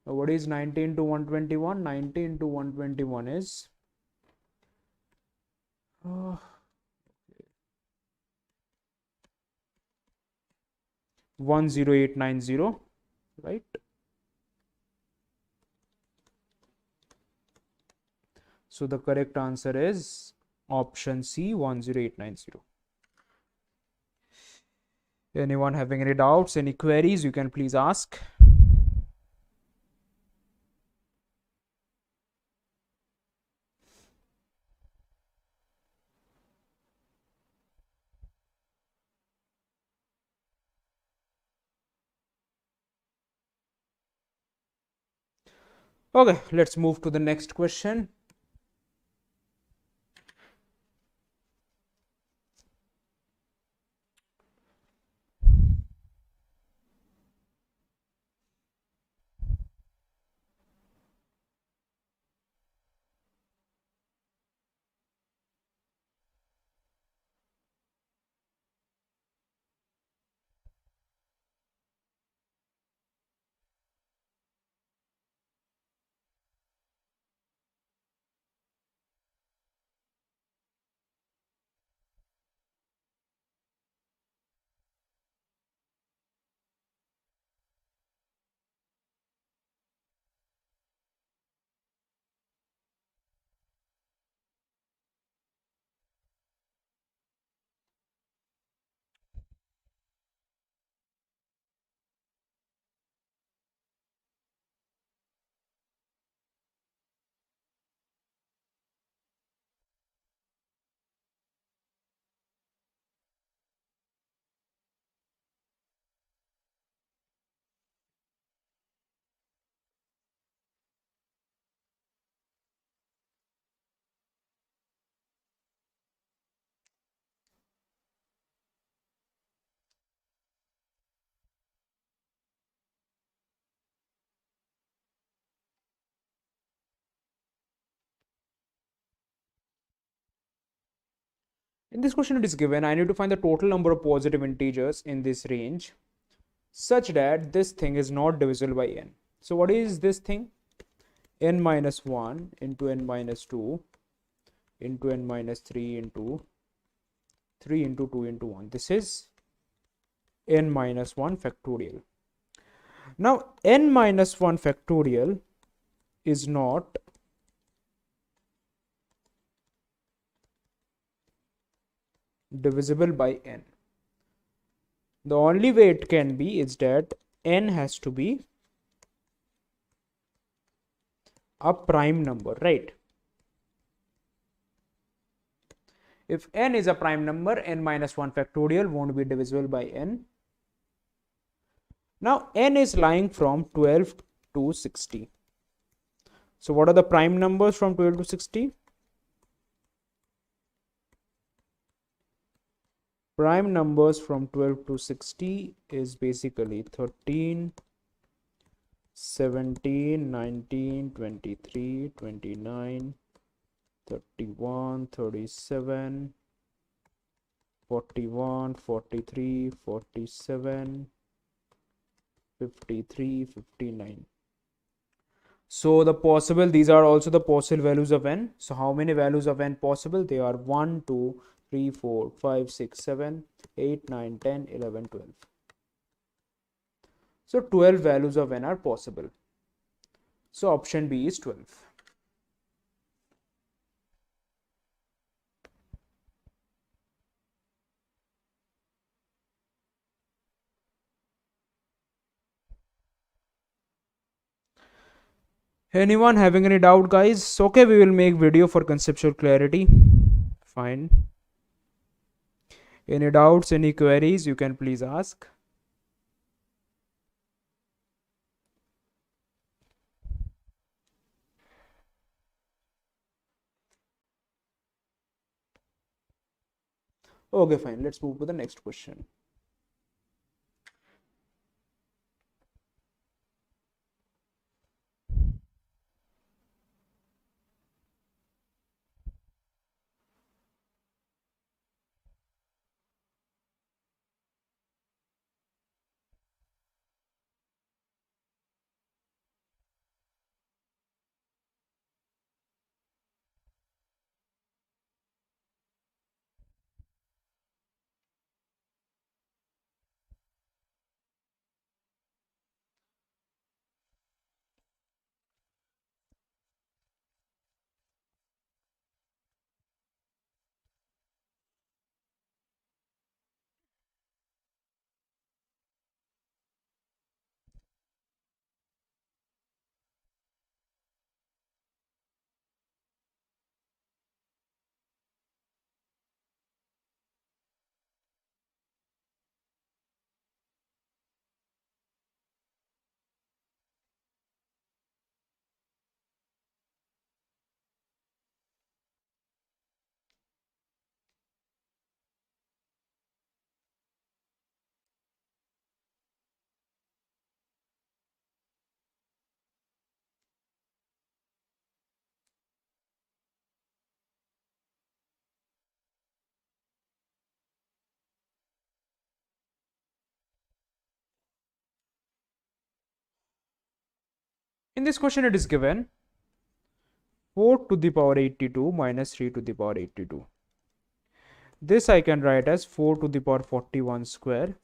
Now what is 90 into 121? 90 into 121 is 10890, right? So the correct answer is option C, 10890. Anyone having any doubts, any queries, you can please ask. Okay, let's move to the next question. In this question, it is given I need to find the total number of positive integers in this range such that this thing is not divisible by n. So, what is this thing? N minus 1 into n minus 2 into n minus 3 into 3 into 2 into 1. This is n minus 1 factorial. Now, n minus 1 factorial is not divisible by n. The only way it can be is that n has to be a prime number, right? If n is a prime number, n minus 1 factorial won't be divisible by n. Now, n is lying from 12 to 60. So, what are the prime numbers from 12 to 60? Prime numbers from 12 to 60 is basically 13, 17, 19, 23, 29, 31, 37, 41, 43, 47, 53, 59. So the possible, these are also the possible values of n. So how many values of n possible? They are 1, 2, 3, 4, 5, 6, 7, 8, 9, 10, 11, 12. So 12 values of n are possible. So option B is 12. Anyone having any doubt, guys? Okay, we will make video for conceptual clarity. Fine. Any doubts, any queries, you can please ask. Okay, fine. Let's move to the next question. In this question, it is given 4 to the power 82 minus 3 to the power 82. This I can write as 4 to the power 41 square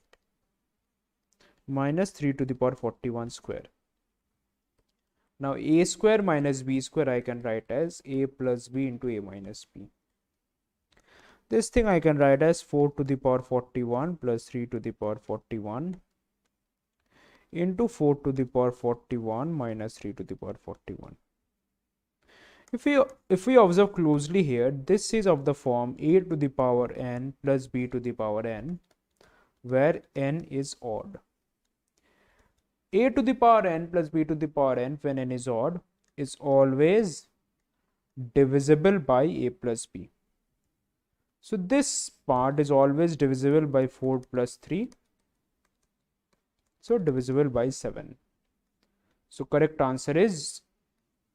minus 3 to the power 41 square. Now a square minus b square I can write as a plus b into a minus b. This thing I can write as 4 to the power 41 plus 3 to the power 41 into 4 to the power 41 minus 3 to the power 41. If we observe closely here, this is of the form a to the power n plus b to the power n, where n is odd. A to the power n plus b to the power n when n is odd is always divisible by a plus b. So this part is always divisible by 4 plus 3. So divisible by 7. So correct answer is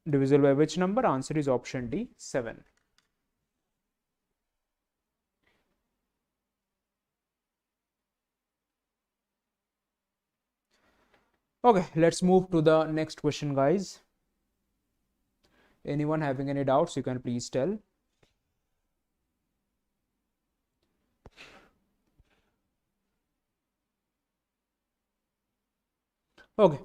divisible by which number? Answer is option D, 7. Okay, let's move to the next question, guys. Anyone having any doubts, you can please tell. Okay.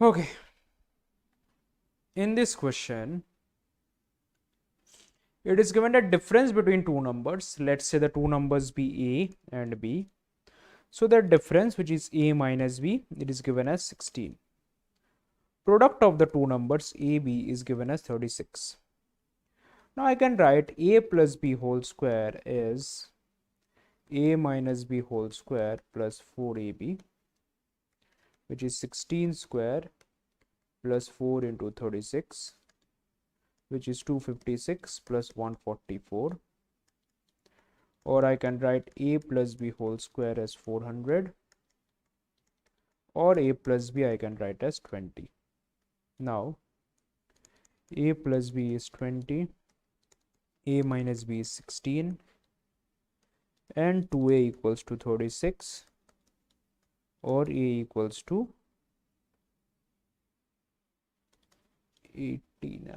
Okay. In this question, it is given a difference between two numbers. Let's say the two numbers be a and b. So the difference, which is a minus b, it is given as 16. Product of the two numbers a b is given as 36. Now I can write a plus b whole square is a minus b whole square plus 4ab, which is 16 square plus 4 into 36, which is 256 plus 144. Or I can write a plus b whole square as 400, or a plus b I can write as 20. Now a plus b is 20, a minus b is 16, and 2a equals to 36, or a equals to 18.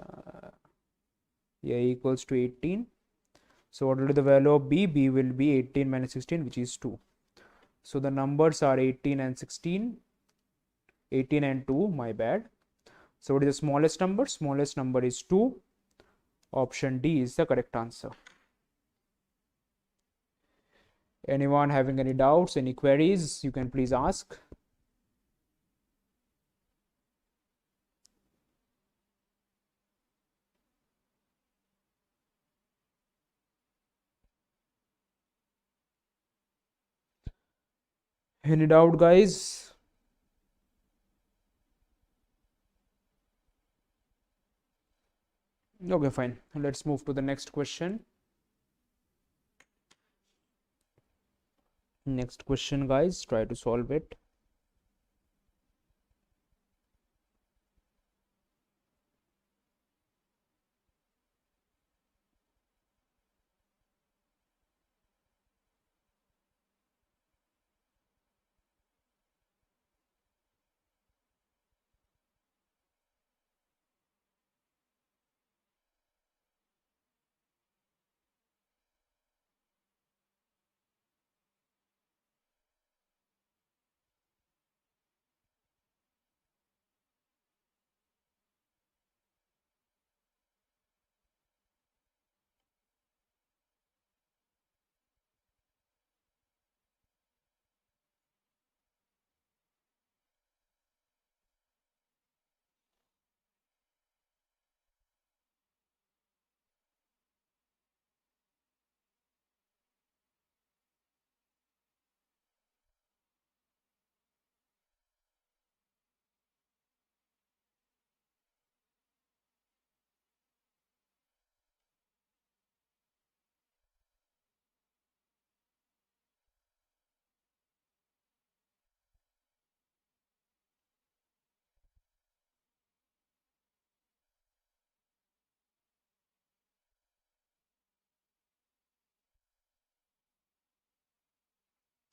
Yeah, equals to 18. So what will be the value of b? B will be 18 minus 16, which is 2. So the numbers are 18 and 16. 18 and 2, my bad. So what is the smallest number? Smallest number is 2. Option D is the correct answer. Anyone having any doubts, any queries, you can please ask. Any doubt, guys? Okay, fine. Let's move to the next question. Next question, guys. Try to solve it.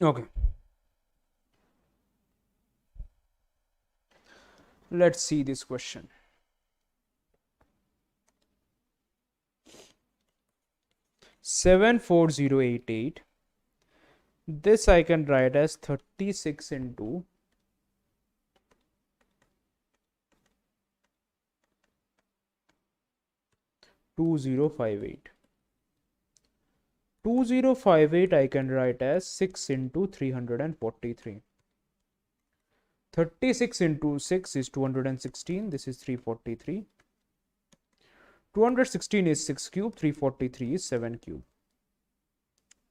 Okay, let's see this question. 74088. This I can write as 36 into 2058. 2058 I can write as 6 into 343. 36 into 6 is 216. This is 343. 216 is 6 cube. 343 is 7 cube.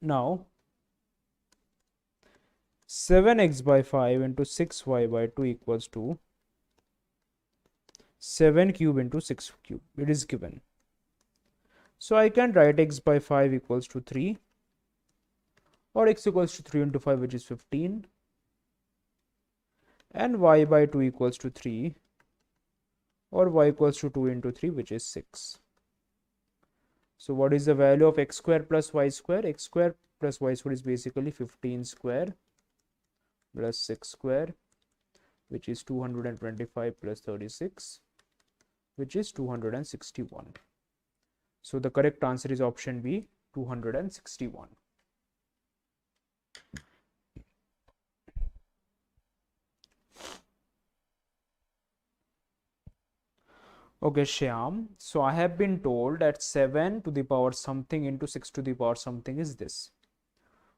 Now 7x by 5 into 6y by 2 equals to 7 cube into 6 cube. It is given. So I can write x by 5 equals to 3, or x equals to 3 into 5, which is 15, and y by 2 equals to 3, or y equals to 2 into 3, which is 6. So what is the value of x square plus y square? X square plus y square is basically 15 square plus 6 square, which is 225 plus 36, which is 261. So the correct answer is option B, 261. Okay, Shyam. So I have been told that 7 to the power something into 6 to the power something is this.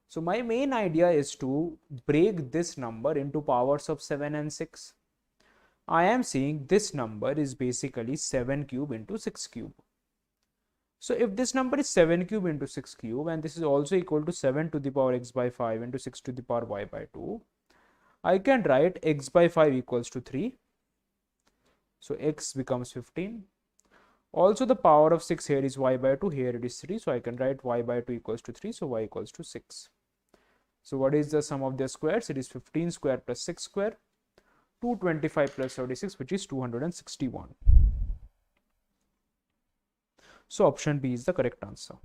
So my main idea is to break this number into powers of 7 and 6. I am saying this number is basically 7 cube into 6 cube. So if this number is 7 cube into 6 cube, and this is also equal to 7 to the power x by 5 into 6 to the power y by 2, I can write x by 5 equals to 3. So x becomes 15. Also the power of 6 here is y by 2, here it is 3. So I can write y by 2 equals to 3. So y equals to 6. So what is the sum of their squares? It is 15 square plus 6 square, 225 plus 36, which is 261. So option B is the correct answer.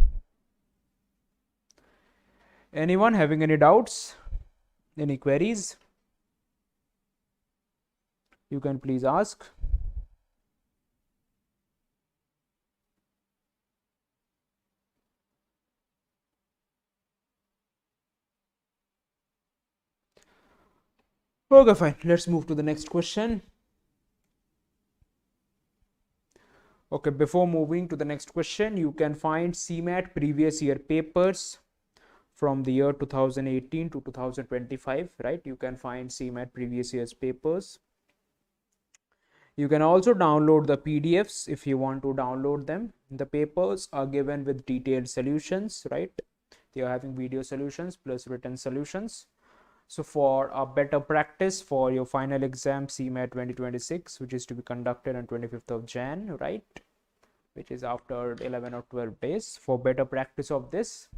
Anyone having any doubts? Any queries? You can please ask. Okay, fine. Let's move to the next question. Okay, before moving to the next question, you can find CMAT previous year papers from the year 2018 to 2025, right? You can find CMAT previous year's papers. You can also download the PDFs if you want to download them. The papers are given with detailed solutions, right? They are having video solutions plus written solutions. So for a better practice for your final exam CMAT 2026, which is to be conducted on 25th of Jan, right? Which is after 11 or 12 days. For better practice of this,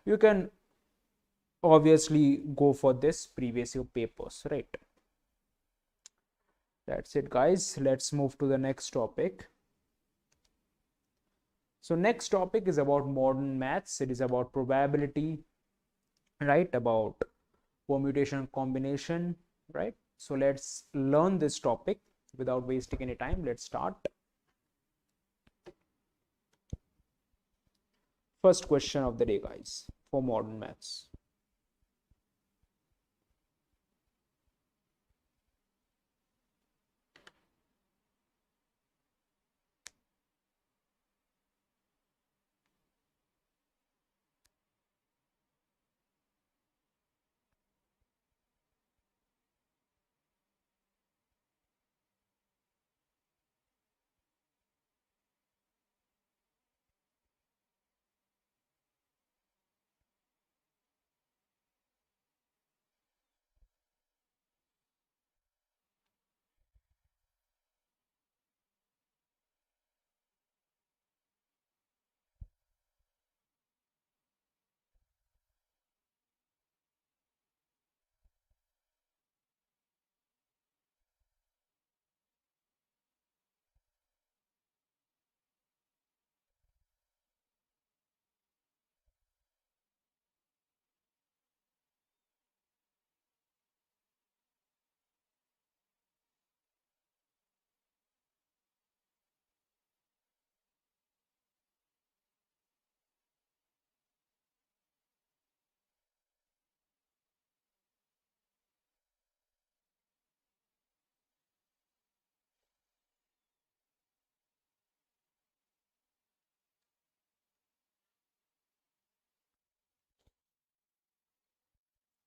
you can obviously go for this previous year papers, right? That's it, guys. Let's move to the next topic. So next topic is about modern maths. It is about probability, right? About permutation combination, right? So let's learn this topic without wasting any time. Let's start. First question of the day, guys, for modern maths.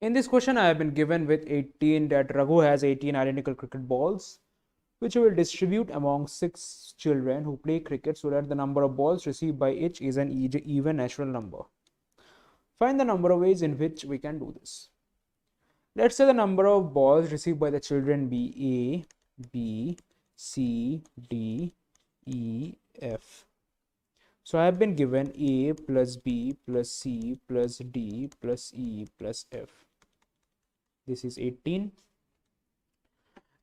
In this question, I have been given with 18 that Raghu has 18 identical cricket balls, which he will distribute among 6 children who play cricket so that the number of balls received by each is an even natural number. Find the number of ways in which we can do this. Let's say the number of balls received by the children be A, B, C, D, E, F. So I have been given A plus B plus C plus D plus E plus F. This is 18.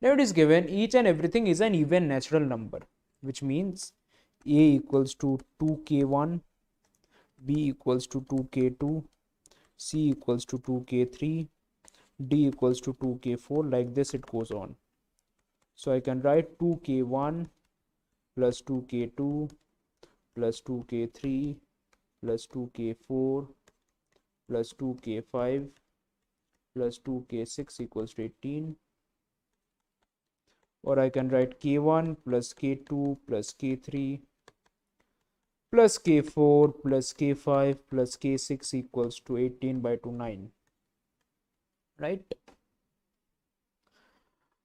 Now it is given each and everything is an even natural number, which means A equals to 2k1, B equals to 2k2, C equals to 2k3, D equals to 2k4. Like this it goes on. So I can write 2k1 plus 2k2 plus 2k3 plus 2k4 plus 2k5 plus 2k6 equals to 18. Or I can write k1 plus k2 plus k3 plus k4 plus k5 plus k6 equals to 18 by 2, 9. Right?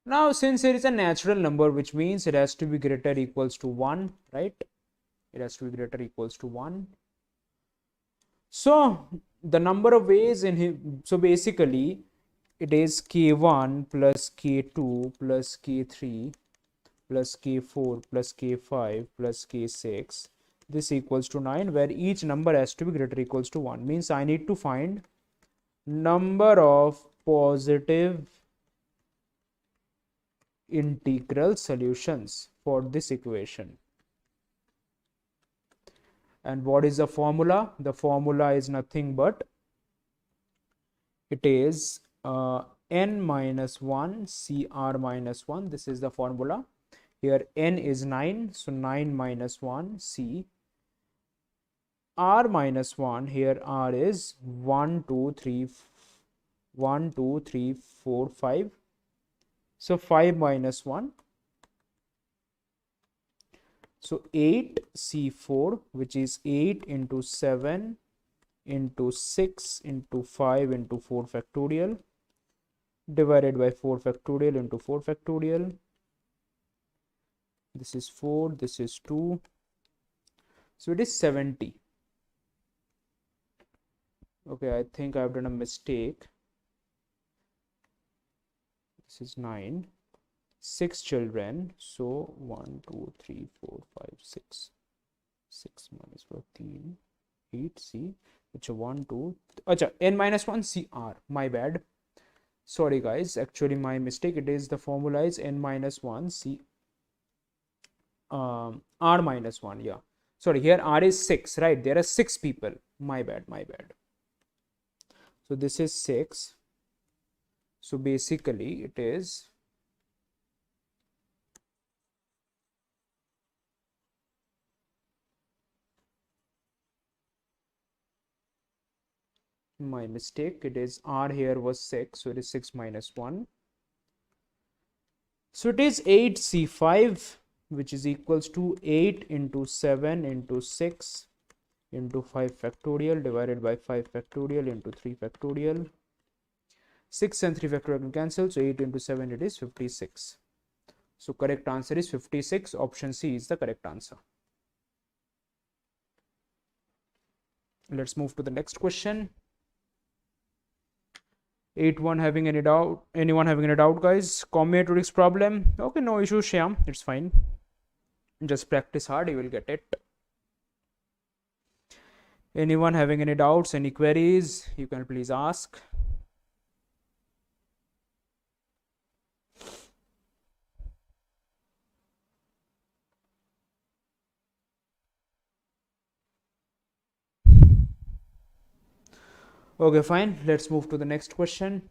Now, since it is a natural number, which means it has to be greater or equals to 1, right? It has to be greater or equals to 1. So, the number of ways in him, so basically, it is k1 plus k2 plus k3 plus k4 plus k5 plus k6. This equals to 9, where each number has to be greater or equals to 1. Means I need to find number of positive integral solutions for this equation. And what is the formula? The formula is nothing but it is n minus 1 cr minus 1. This is the formula. Here n is 9, so 9 minus 1 c. R minus 1, here R is 1, 2, 3, 1, 2, 3, 4, 5. So 5 minus 1. So 8C4, which is 8 into 7 into 6 into 5 into 4 factorial divided by 4 factorial into 4 factorial. This is 4, this is 2. So it is 70. Okay, I think I have done a mistake. This is 9. 6 children. So 1, 2, 3, 4, 5, 6. 6 minus 14. 8 C. Which 1, 2. Acha, n minus 1 CR. My bad. Sorry guys, actually my mistake. It is the formula is n minus 1 C. R minus 1. Yeah. Sorry, here R is 6, right? There are 6 people. My bad, my bad. So this is 6. So basically it is my mistake. It is R here was 6. So it is 6 minus 1. So it is 8C5, which is equals to 8 into 7 into 6 into 5 factorial divided by 5 factorial into 3 factorial. 6 and 3 factorial can cancel. So 8 into 7, it is 56. So correct answer is 56. Option C is the correct answer. Let's move to the next question. 8-1 having any doubt? Anyone having any doubt, guys? Combinatorics problem? Okay, no issue, Shyam. It's fine. Just practice hard, you will get it. Anyone having any doubts, any queries? You can please ask. Okay, fine. Let's move to the next question.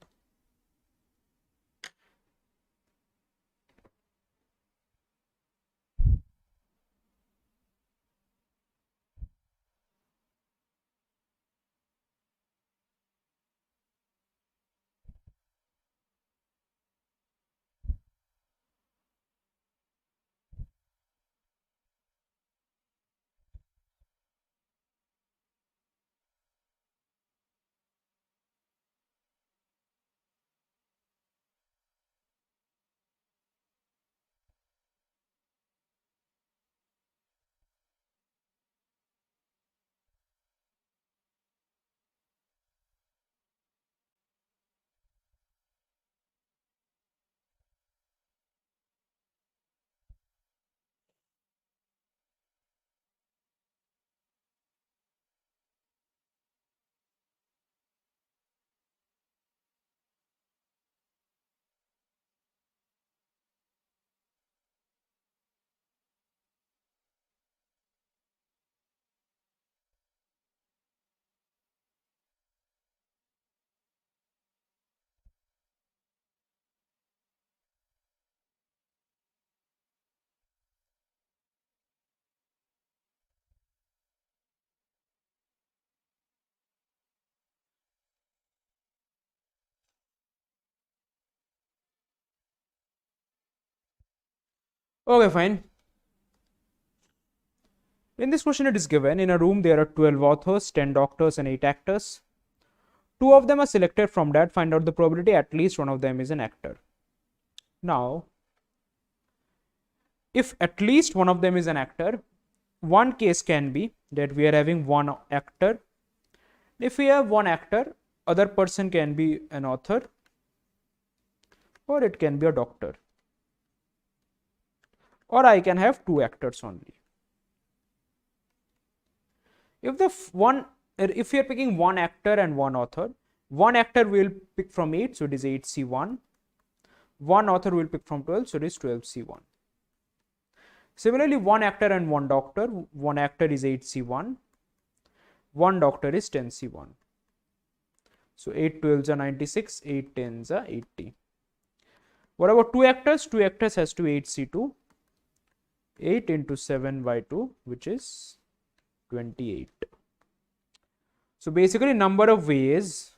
Okay, fine. In this question, it is given in a room there are 12 authors, 10 doctors, and 8 actors. Two of them are selected from that. Find out the probability at least one of them is an actor. Now, if at least one of them is an actor, one case can be that we are having one actor. If we have one actor, other person can be an author or it can be a doctor, or I can have two actors only. If the one, if we are picking one actor and one author, one actor will pick from 8, so it is 8C1. One author will pick from 12, so it is 12C1. Similarly, one actor and one doctor, one actor is 8C1, one doctor is 10C1. So 8 12s are 96, 8 10s are 80. What about two actors? Two actors has to 8C2, 8 into 7 by 2, which is 28. So basically, number of ways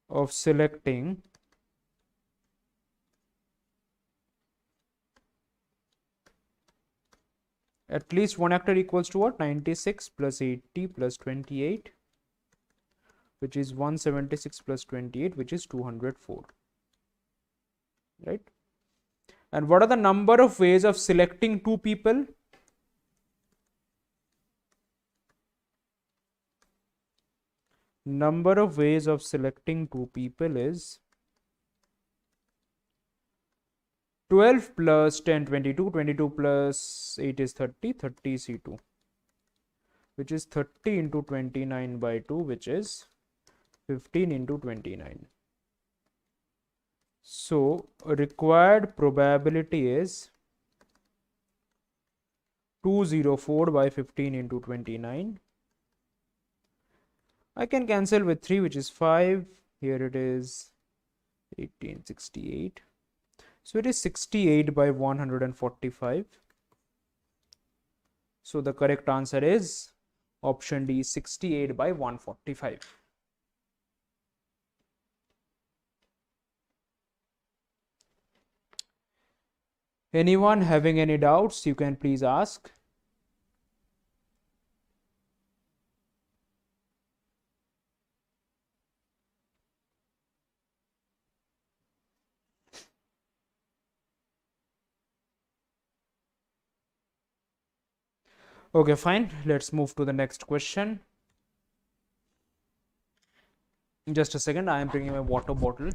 of selecting at least one actor equals to what? 96 plus 80 plus 28, which is 176 plus 28, which is 204. Right? And what are the number of ways of selecting two people? Number of ways of selecting two people is 12 plus 10, 22, 22 plus 8 is 30, 30 C2, which is 30 into 29 by 2, which is 15 into 29. So required probability is 204 by 15 into 29. I can cancel with 3, which is 5. Here it is 1868. So it is 68 by 145. So the correct answer is option D, 68 by 145. Anyone having any doubts, you can please ask. Okay, fine. Let's move to the next question. Just a second, I am bringing my water bottle.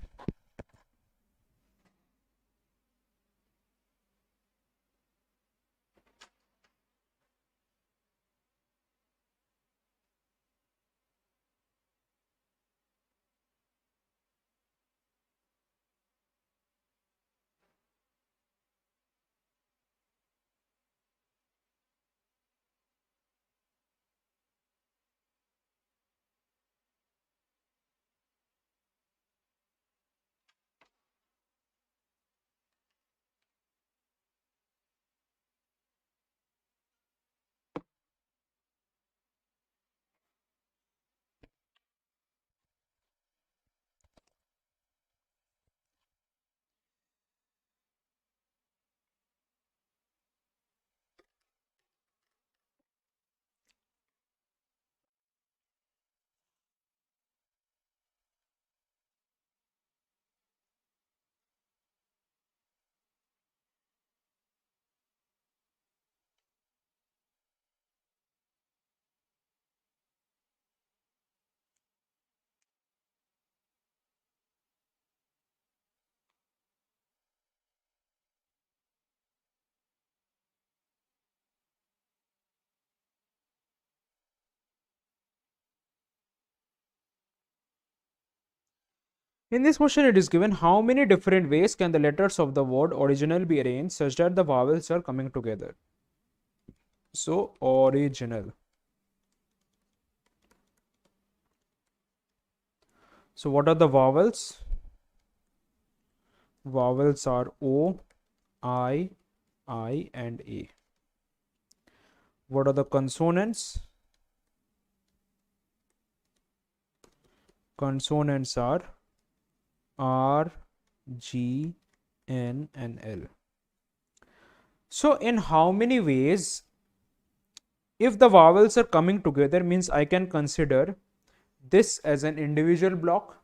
In this question, it is given how many different ways can the letters of the word original be arranged such that the vowels are coming together. So, original. So, what are the vowels? Vowels are O, I, and A. What are the consonants? Consonants are R, G, N, and L. So in how many ways, if the vowels are coming together, means I can consider this as an individual block,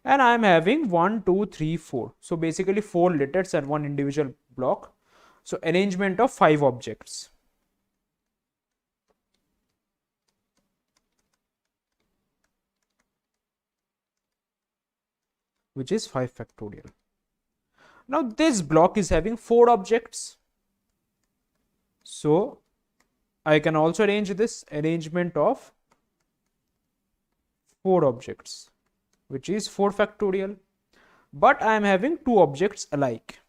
and I am having 1, 2, 3, 4. So basically 4 letters and one individual block. So arrangement of 5 objects. Which is 5 factorial. Now this block is having 4 objects. So I can also arrange this arrangement of 4 objects, which is 4 factorial. But I am having 2 objects alike.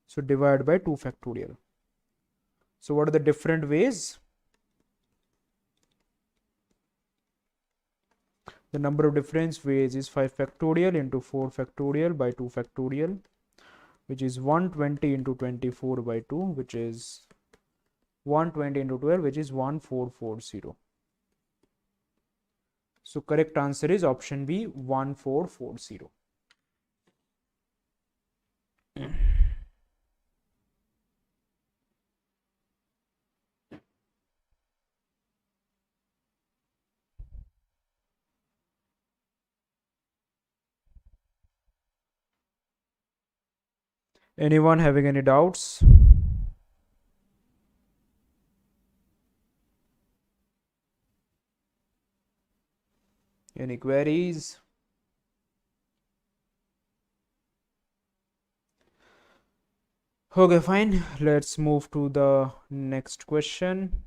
So divide by 2 factorial. So what are the different ways? The number of different ways is 5 factorial into 4 factorial by 2 factorial, which is 120 into 24 by 2, which is 120 into 12, which is 1440. So correct answer is option B, 1440. Anyone having any doubts? Any queries? Okay, fine. Let's move to the next question.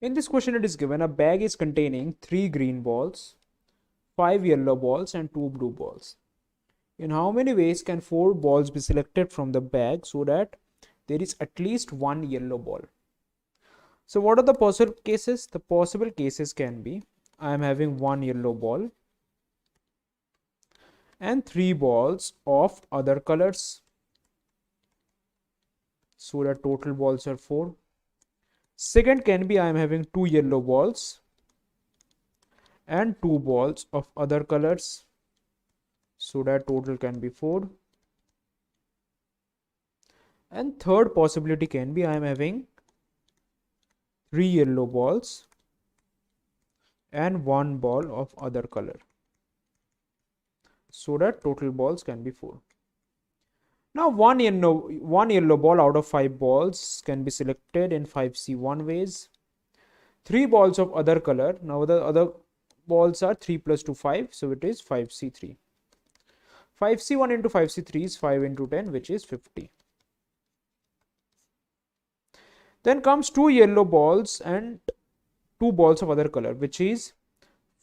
In this question, it is given a bag is containing 3 green balls, 5 yellow balls, and 2 blue balls. In how many ways can 4 balls be selected from the bag so that there is at least 1 yellow ball? So what are the possible cases? The possible cases can be, I am having 1 yellow ball and 3 balls of other colors, so that total balls are 4. Second can be, I am having 2 yellow balls and 2 balls of other colors, so that total can be 4. And third possibility can be, I am having 3 yellow balls and 1 ball of other color, so that total balls can be 4. Now one yellow ball out of 5 balls can be selected in 5C1 ways. 3 balls of other color, now the other balls are 3 plus 2 5, so it is 5C3. 5C1 into 5C3 is 5 into 10, which is 50. Then comes two yellow balls and two balls of other color, which is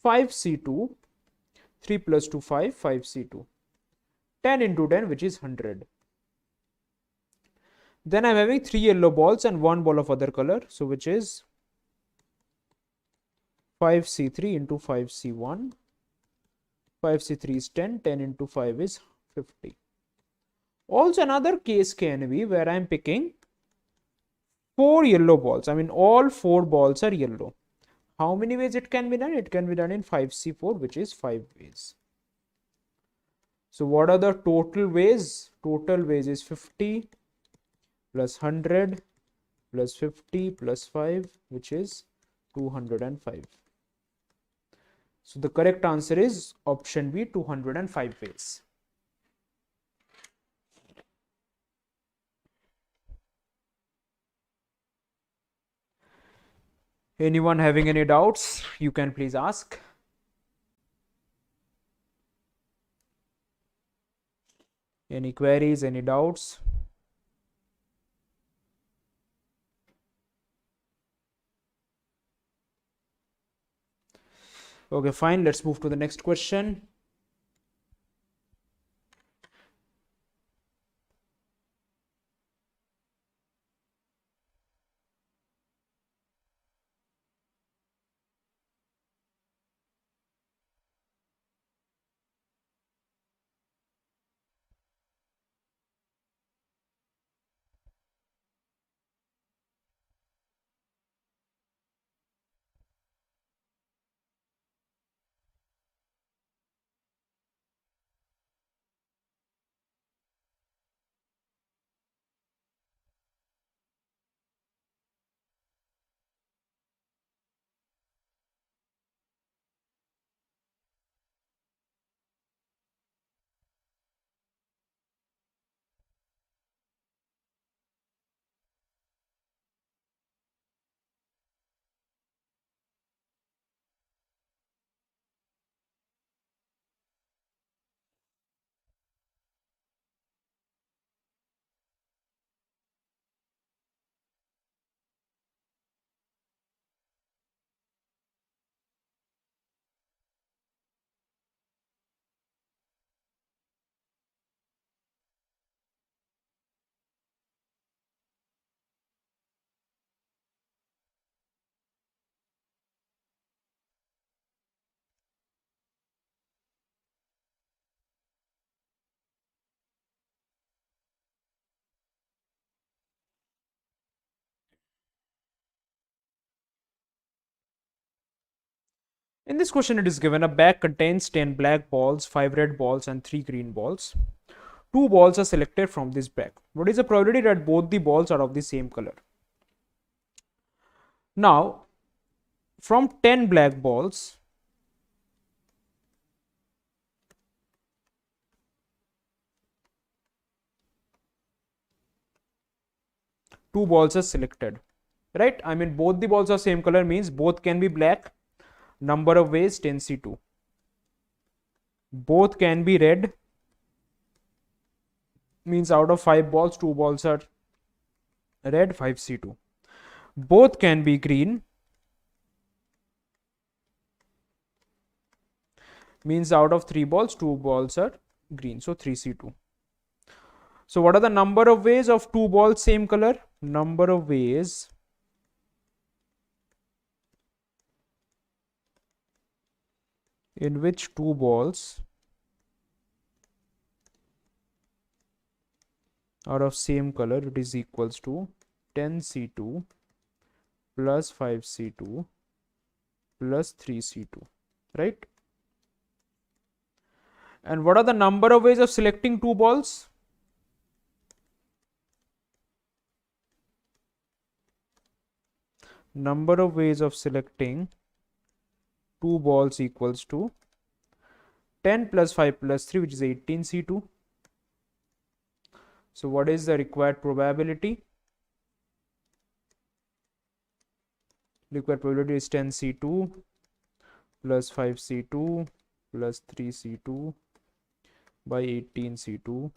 5C2, 3 plus 2, 5, 5C2. 10 into 10, which is 100. Then I'm having three yellow balls and one ball of other color, so which is 5C3 into 5C1. 5C3 is 10, 10 into 5 is 50. Also another case can be where I'm picking four yellow balls. I mean all four balls are yellow. How many ways it can be done? It can be done in 5C4, which is 5 ways. So what are the total ways? Total ways is 50 plus 100 plus 50 plus 5, which is 205. So the correct answer is option B, 205 ways. Anyone having any doubts? You can please ask. Any queries, any doubts? Okay, fine. Let's move to the next question. In this question, it is given a bag contains 10 black balls, 5 red balls, and 3 green balls. Two balls are selected from this bag. What is the probability that both the balls are of the same color? Now, from 10 black balls, two balls are selected, right? I mean both the balls are same color means both can be black. Number of ways 10C2. Both can be red means out of 5 balls 2 balls are red, 5C2. Both can be green means out of 3 balls 2 balls are green, so 3C2. So what are the number of ways of two balls same color? Number of ways in which two balls are of same color, it is equals to 10C2 plus 5C2 plus 3C2, right? And what are the number of ways of selecting two balls? Number of ways of selecting two balls equals to 10 plus 5 plus 3, which is 18C2. So what is the required probability? Required probability is 10C2 plus 5C2 plus 3C2 by 18C2.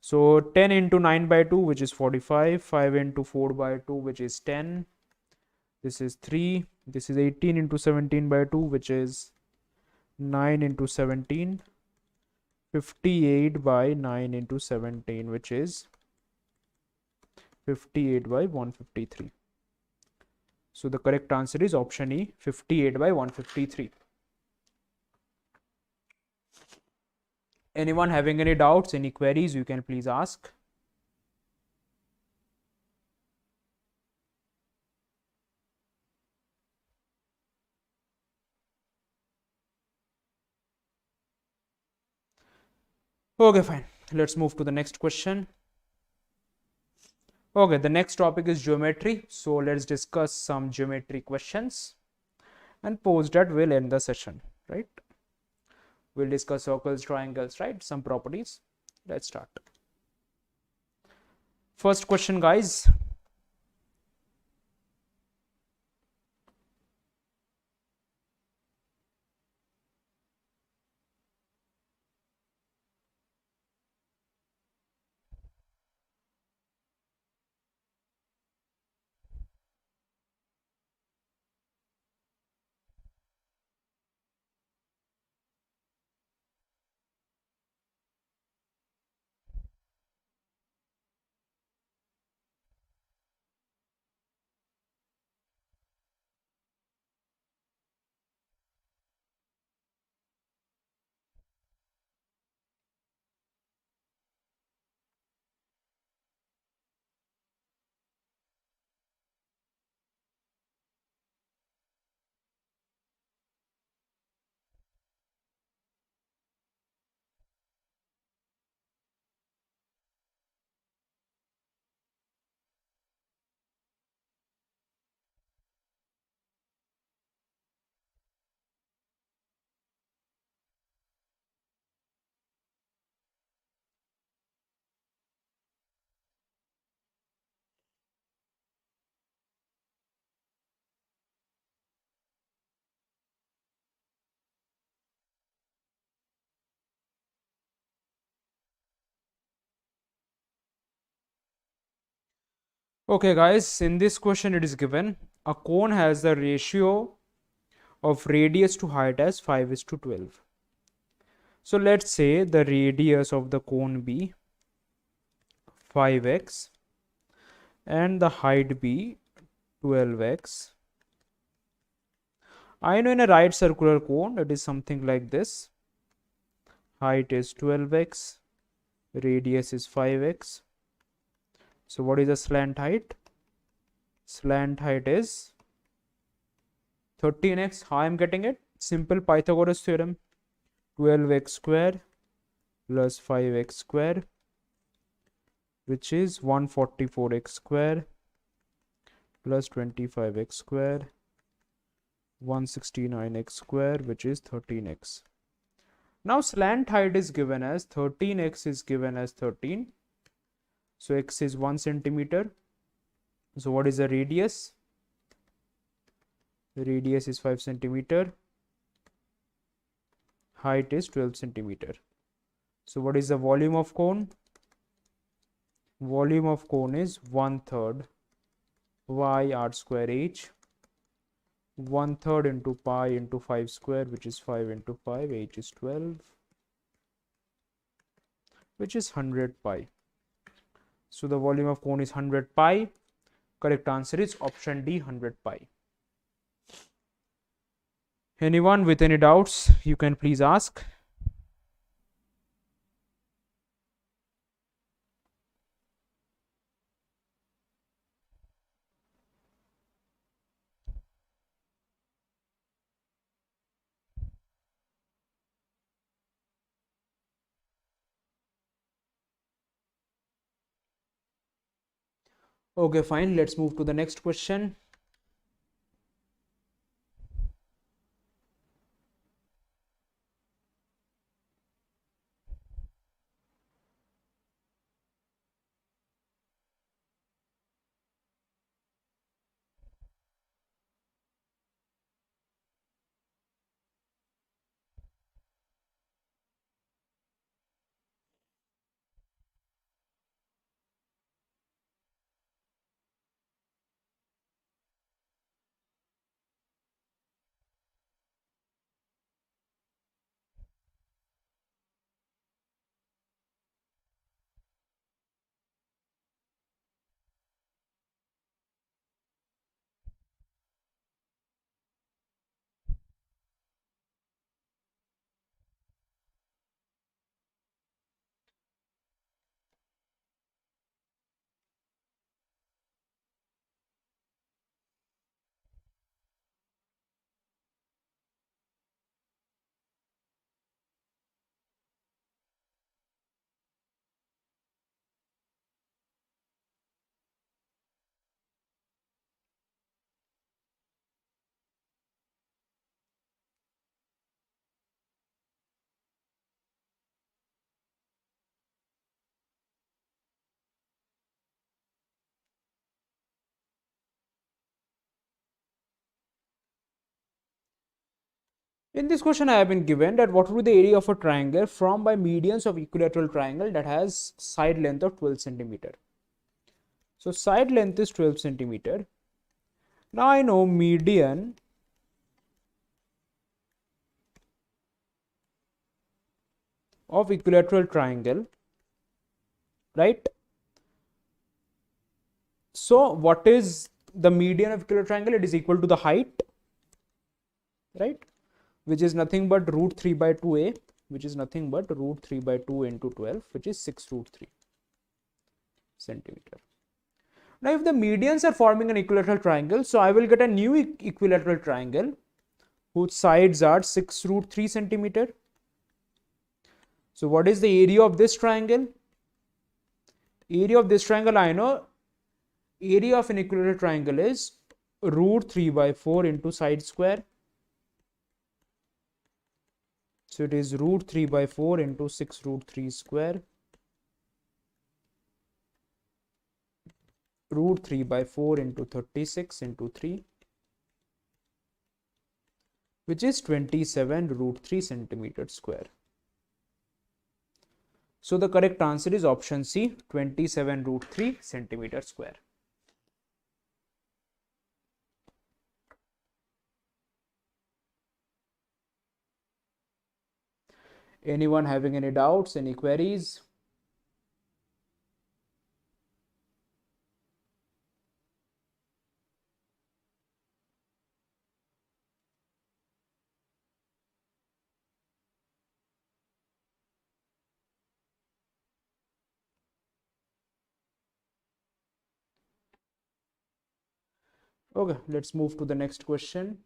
So 10 into 9 by 2, which is 45. 5 into 4 by 2, which is 10. This is 3. This is 18 into 17 by 2, which is 9 into 17. 58 by 9 into 17, which is 58 by 153. So the correct answer is option E, 58 by 153. Anyone having any doubts, any queries, you can please ask. Okay, fine. Let's move to the next question. Okay, the next topic is geometry. So let's discuss some geometry questions, and post that we'll end the session, right? We'll discuss circles, triangles, right? Some properties. Let's start. First question, guys. Okay, guys, in this question it is given a cone has the ratio of radius to height as 5 is to 12. So let's say the radius of the cone be 5x and the height be 12x. I know in a right circular cone it is something like this. Height is 12x, radius is 5x. So what is the slant height? Slant height is 13x. How I am getting it? Simple Pythagoras theorem. 12x square plus 5x square, which is 144x square plus 25x square, 169x square, which is 13x. Now slant height is given as 13x is given as 13. So x is 1 centimeter. So what is the radius? The radius is 5 centimeter. Height is 12 centimeter. So what is the volume of cone? Volume of cone is 1/3 y r square h. 1/3 into pi into 5 square, which is 5 into 5, h is 12, which is 100 pi. So the volume of cone is 100 pi. Correct answer is option D, 100 pi. Anyone with any doubts, you can please ask. Okay, fine. Let's move to the next question. In this question, I have been given that what would be the area of a triangle formed by medians of equilateral triangle that has side length of 12 centimeter. So side length is 12 centimeter. Now I know median of equilateral triangle, right? So what is the median of equilateral triangle? It is equal to the height, right? Which is nothing but root 3 by 2a, which is nothing but root 3 by 2 into 12, which is 6 root 3 centimeter. Now if the medians are forming an equilateral triangle, so I will get a new equilateral triangle whose sides are 6 root 3 centimeter. So what is the area of this triangle? Area of this triangle, I know area of an equilateral triangle is root 3 by 4 into side square. So it is root 3 by 4 into 6 root 3 square. Root 3 by 4 into 36 into 3, which is 27 root 3 centimeter square. So the correct answer is option C, 27 root 3 centimeter square. Anyone having any doubts, any queries? Okay, let's move to the next question.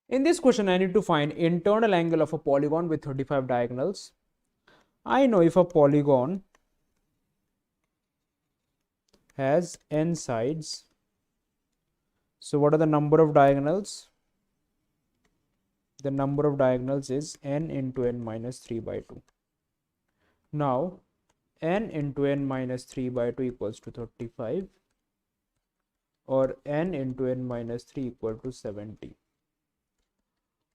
In this question, I need to find internal angle of a polygon with 35 diagonals. I know if a polygon has n sides, so what are the number of diagonals? The number of diagonals is n into n minus 3 by 2. Now, n into n minus 3 by 2 equals to 35, or n into n minus 3 equal to 70,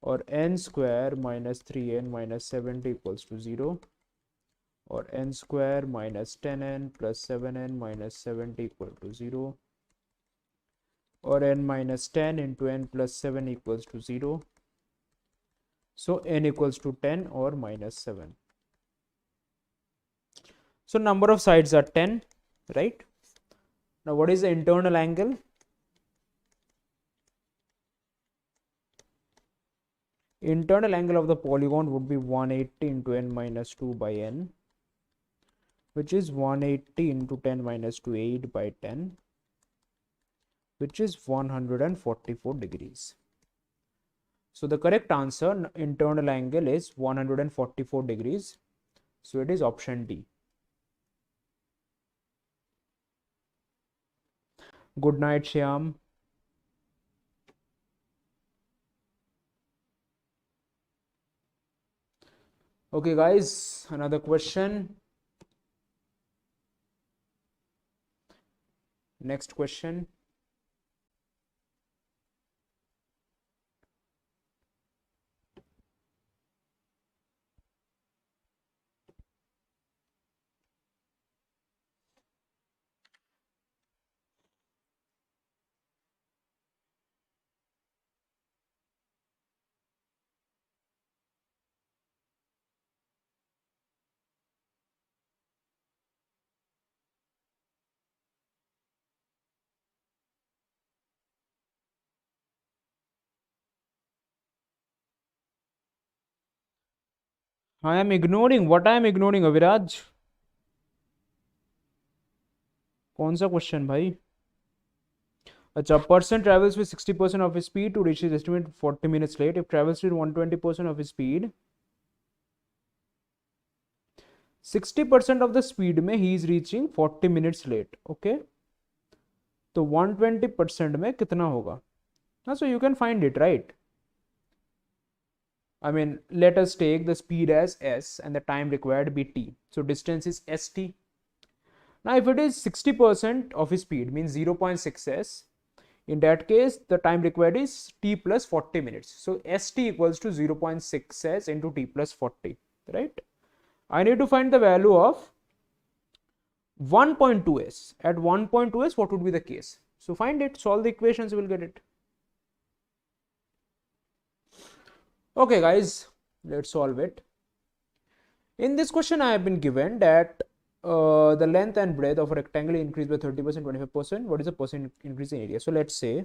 or n square minus 3n minus 70 equals to 0, or n square minus 10n plus 7n minus 70 equal to 0, or n minus 10 into n plus 7 equals to 0. So n equals to 10 or minus 7. So number of sides are 10, right? Now what is the internal angle? Internal angle of the polygon would be 180 into n minus 2 by n, which is 180 into 10 minus 2, 8 by 10, which is 144 degrees. So the correct answer, internal angle, is 144 degrees. So it is option D. Good night, Shyam. Okay, guys, another question. Next question. I am ignoring. What I am ignoring, Aviraj? कौन सा question भाई? अच्छा, person travels with 60% of his speed to reach his estimate 40 minutes late. If travels with 120% of his speed, 60% of the speed में he is reaching 40 minutes late. Okay, तो 120% में कितना होगा? So you can find it, right? I mean, let us take the speed as s and the time required be t. So distance is st. Now if it is 60% of his speed, means 0.6 s, in that case the time required is t plus 40 minutes. So st equals to 0.6 s into t plus 40, right? I need to find the value of 1.2 s. At 1.2 s, what would be the case? So find it, solve the equations, you will get it. Okay guys, let's solve it. In this question I have been given that the length and breadth of a rectangle increased by 30%, 25%. What is the percent increase in area? So let's say,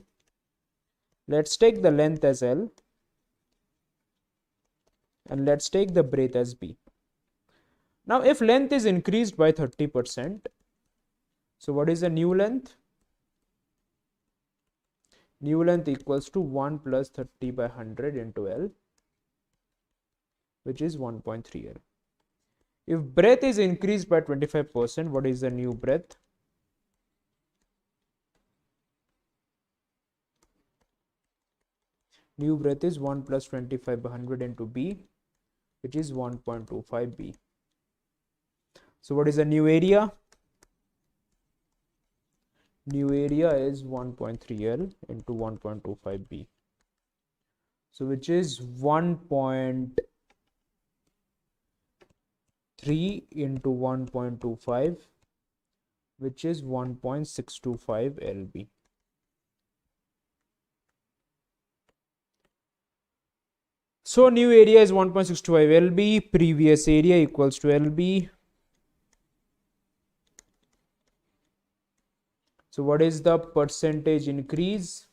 let's take the length as L and let's take the breadth as B. Now if length is increased by 30%, so what is the new length? New length equals to 1 plus 30 by 100 into L, which is 1.3 L. If breadth is increased by 25%, what is the new breadth? New breadth is 1 plus 25 by 100 into B, which is 1.25 B. So what is the new area? New area is 1.3 L into 1.25 B. So which is 1.3 into 1.25, which is 1.625 LB. So new area is 1.625 LB, previous area equals to LB. So what is the percentage increase?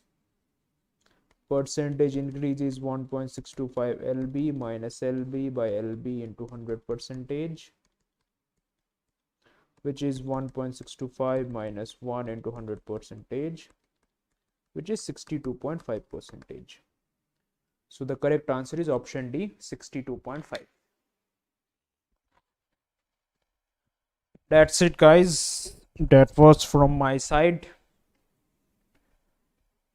Percentage increase is 1.625 LB minus LB by LB into 100 percentage, which is 1.625 minus 1 into 100 percentage, which is 62.5 percentage. So the correct answer is option D, 62.5. That's it guys, that was from my side.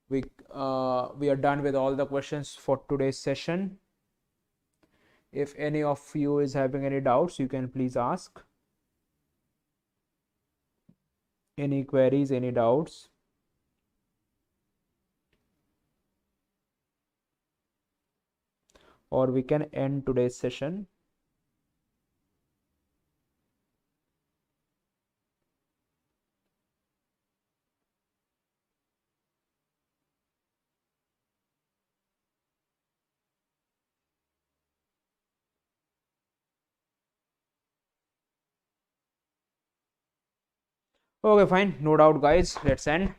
We are done with all the questions for today's session. If any of you is having any doubts, you can please ask. Any queries, any doubts? Or we can end today's session. Okay, fine, no doubt guys, let's end.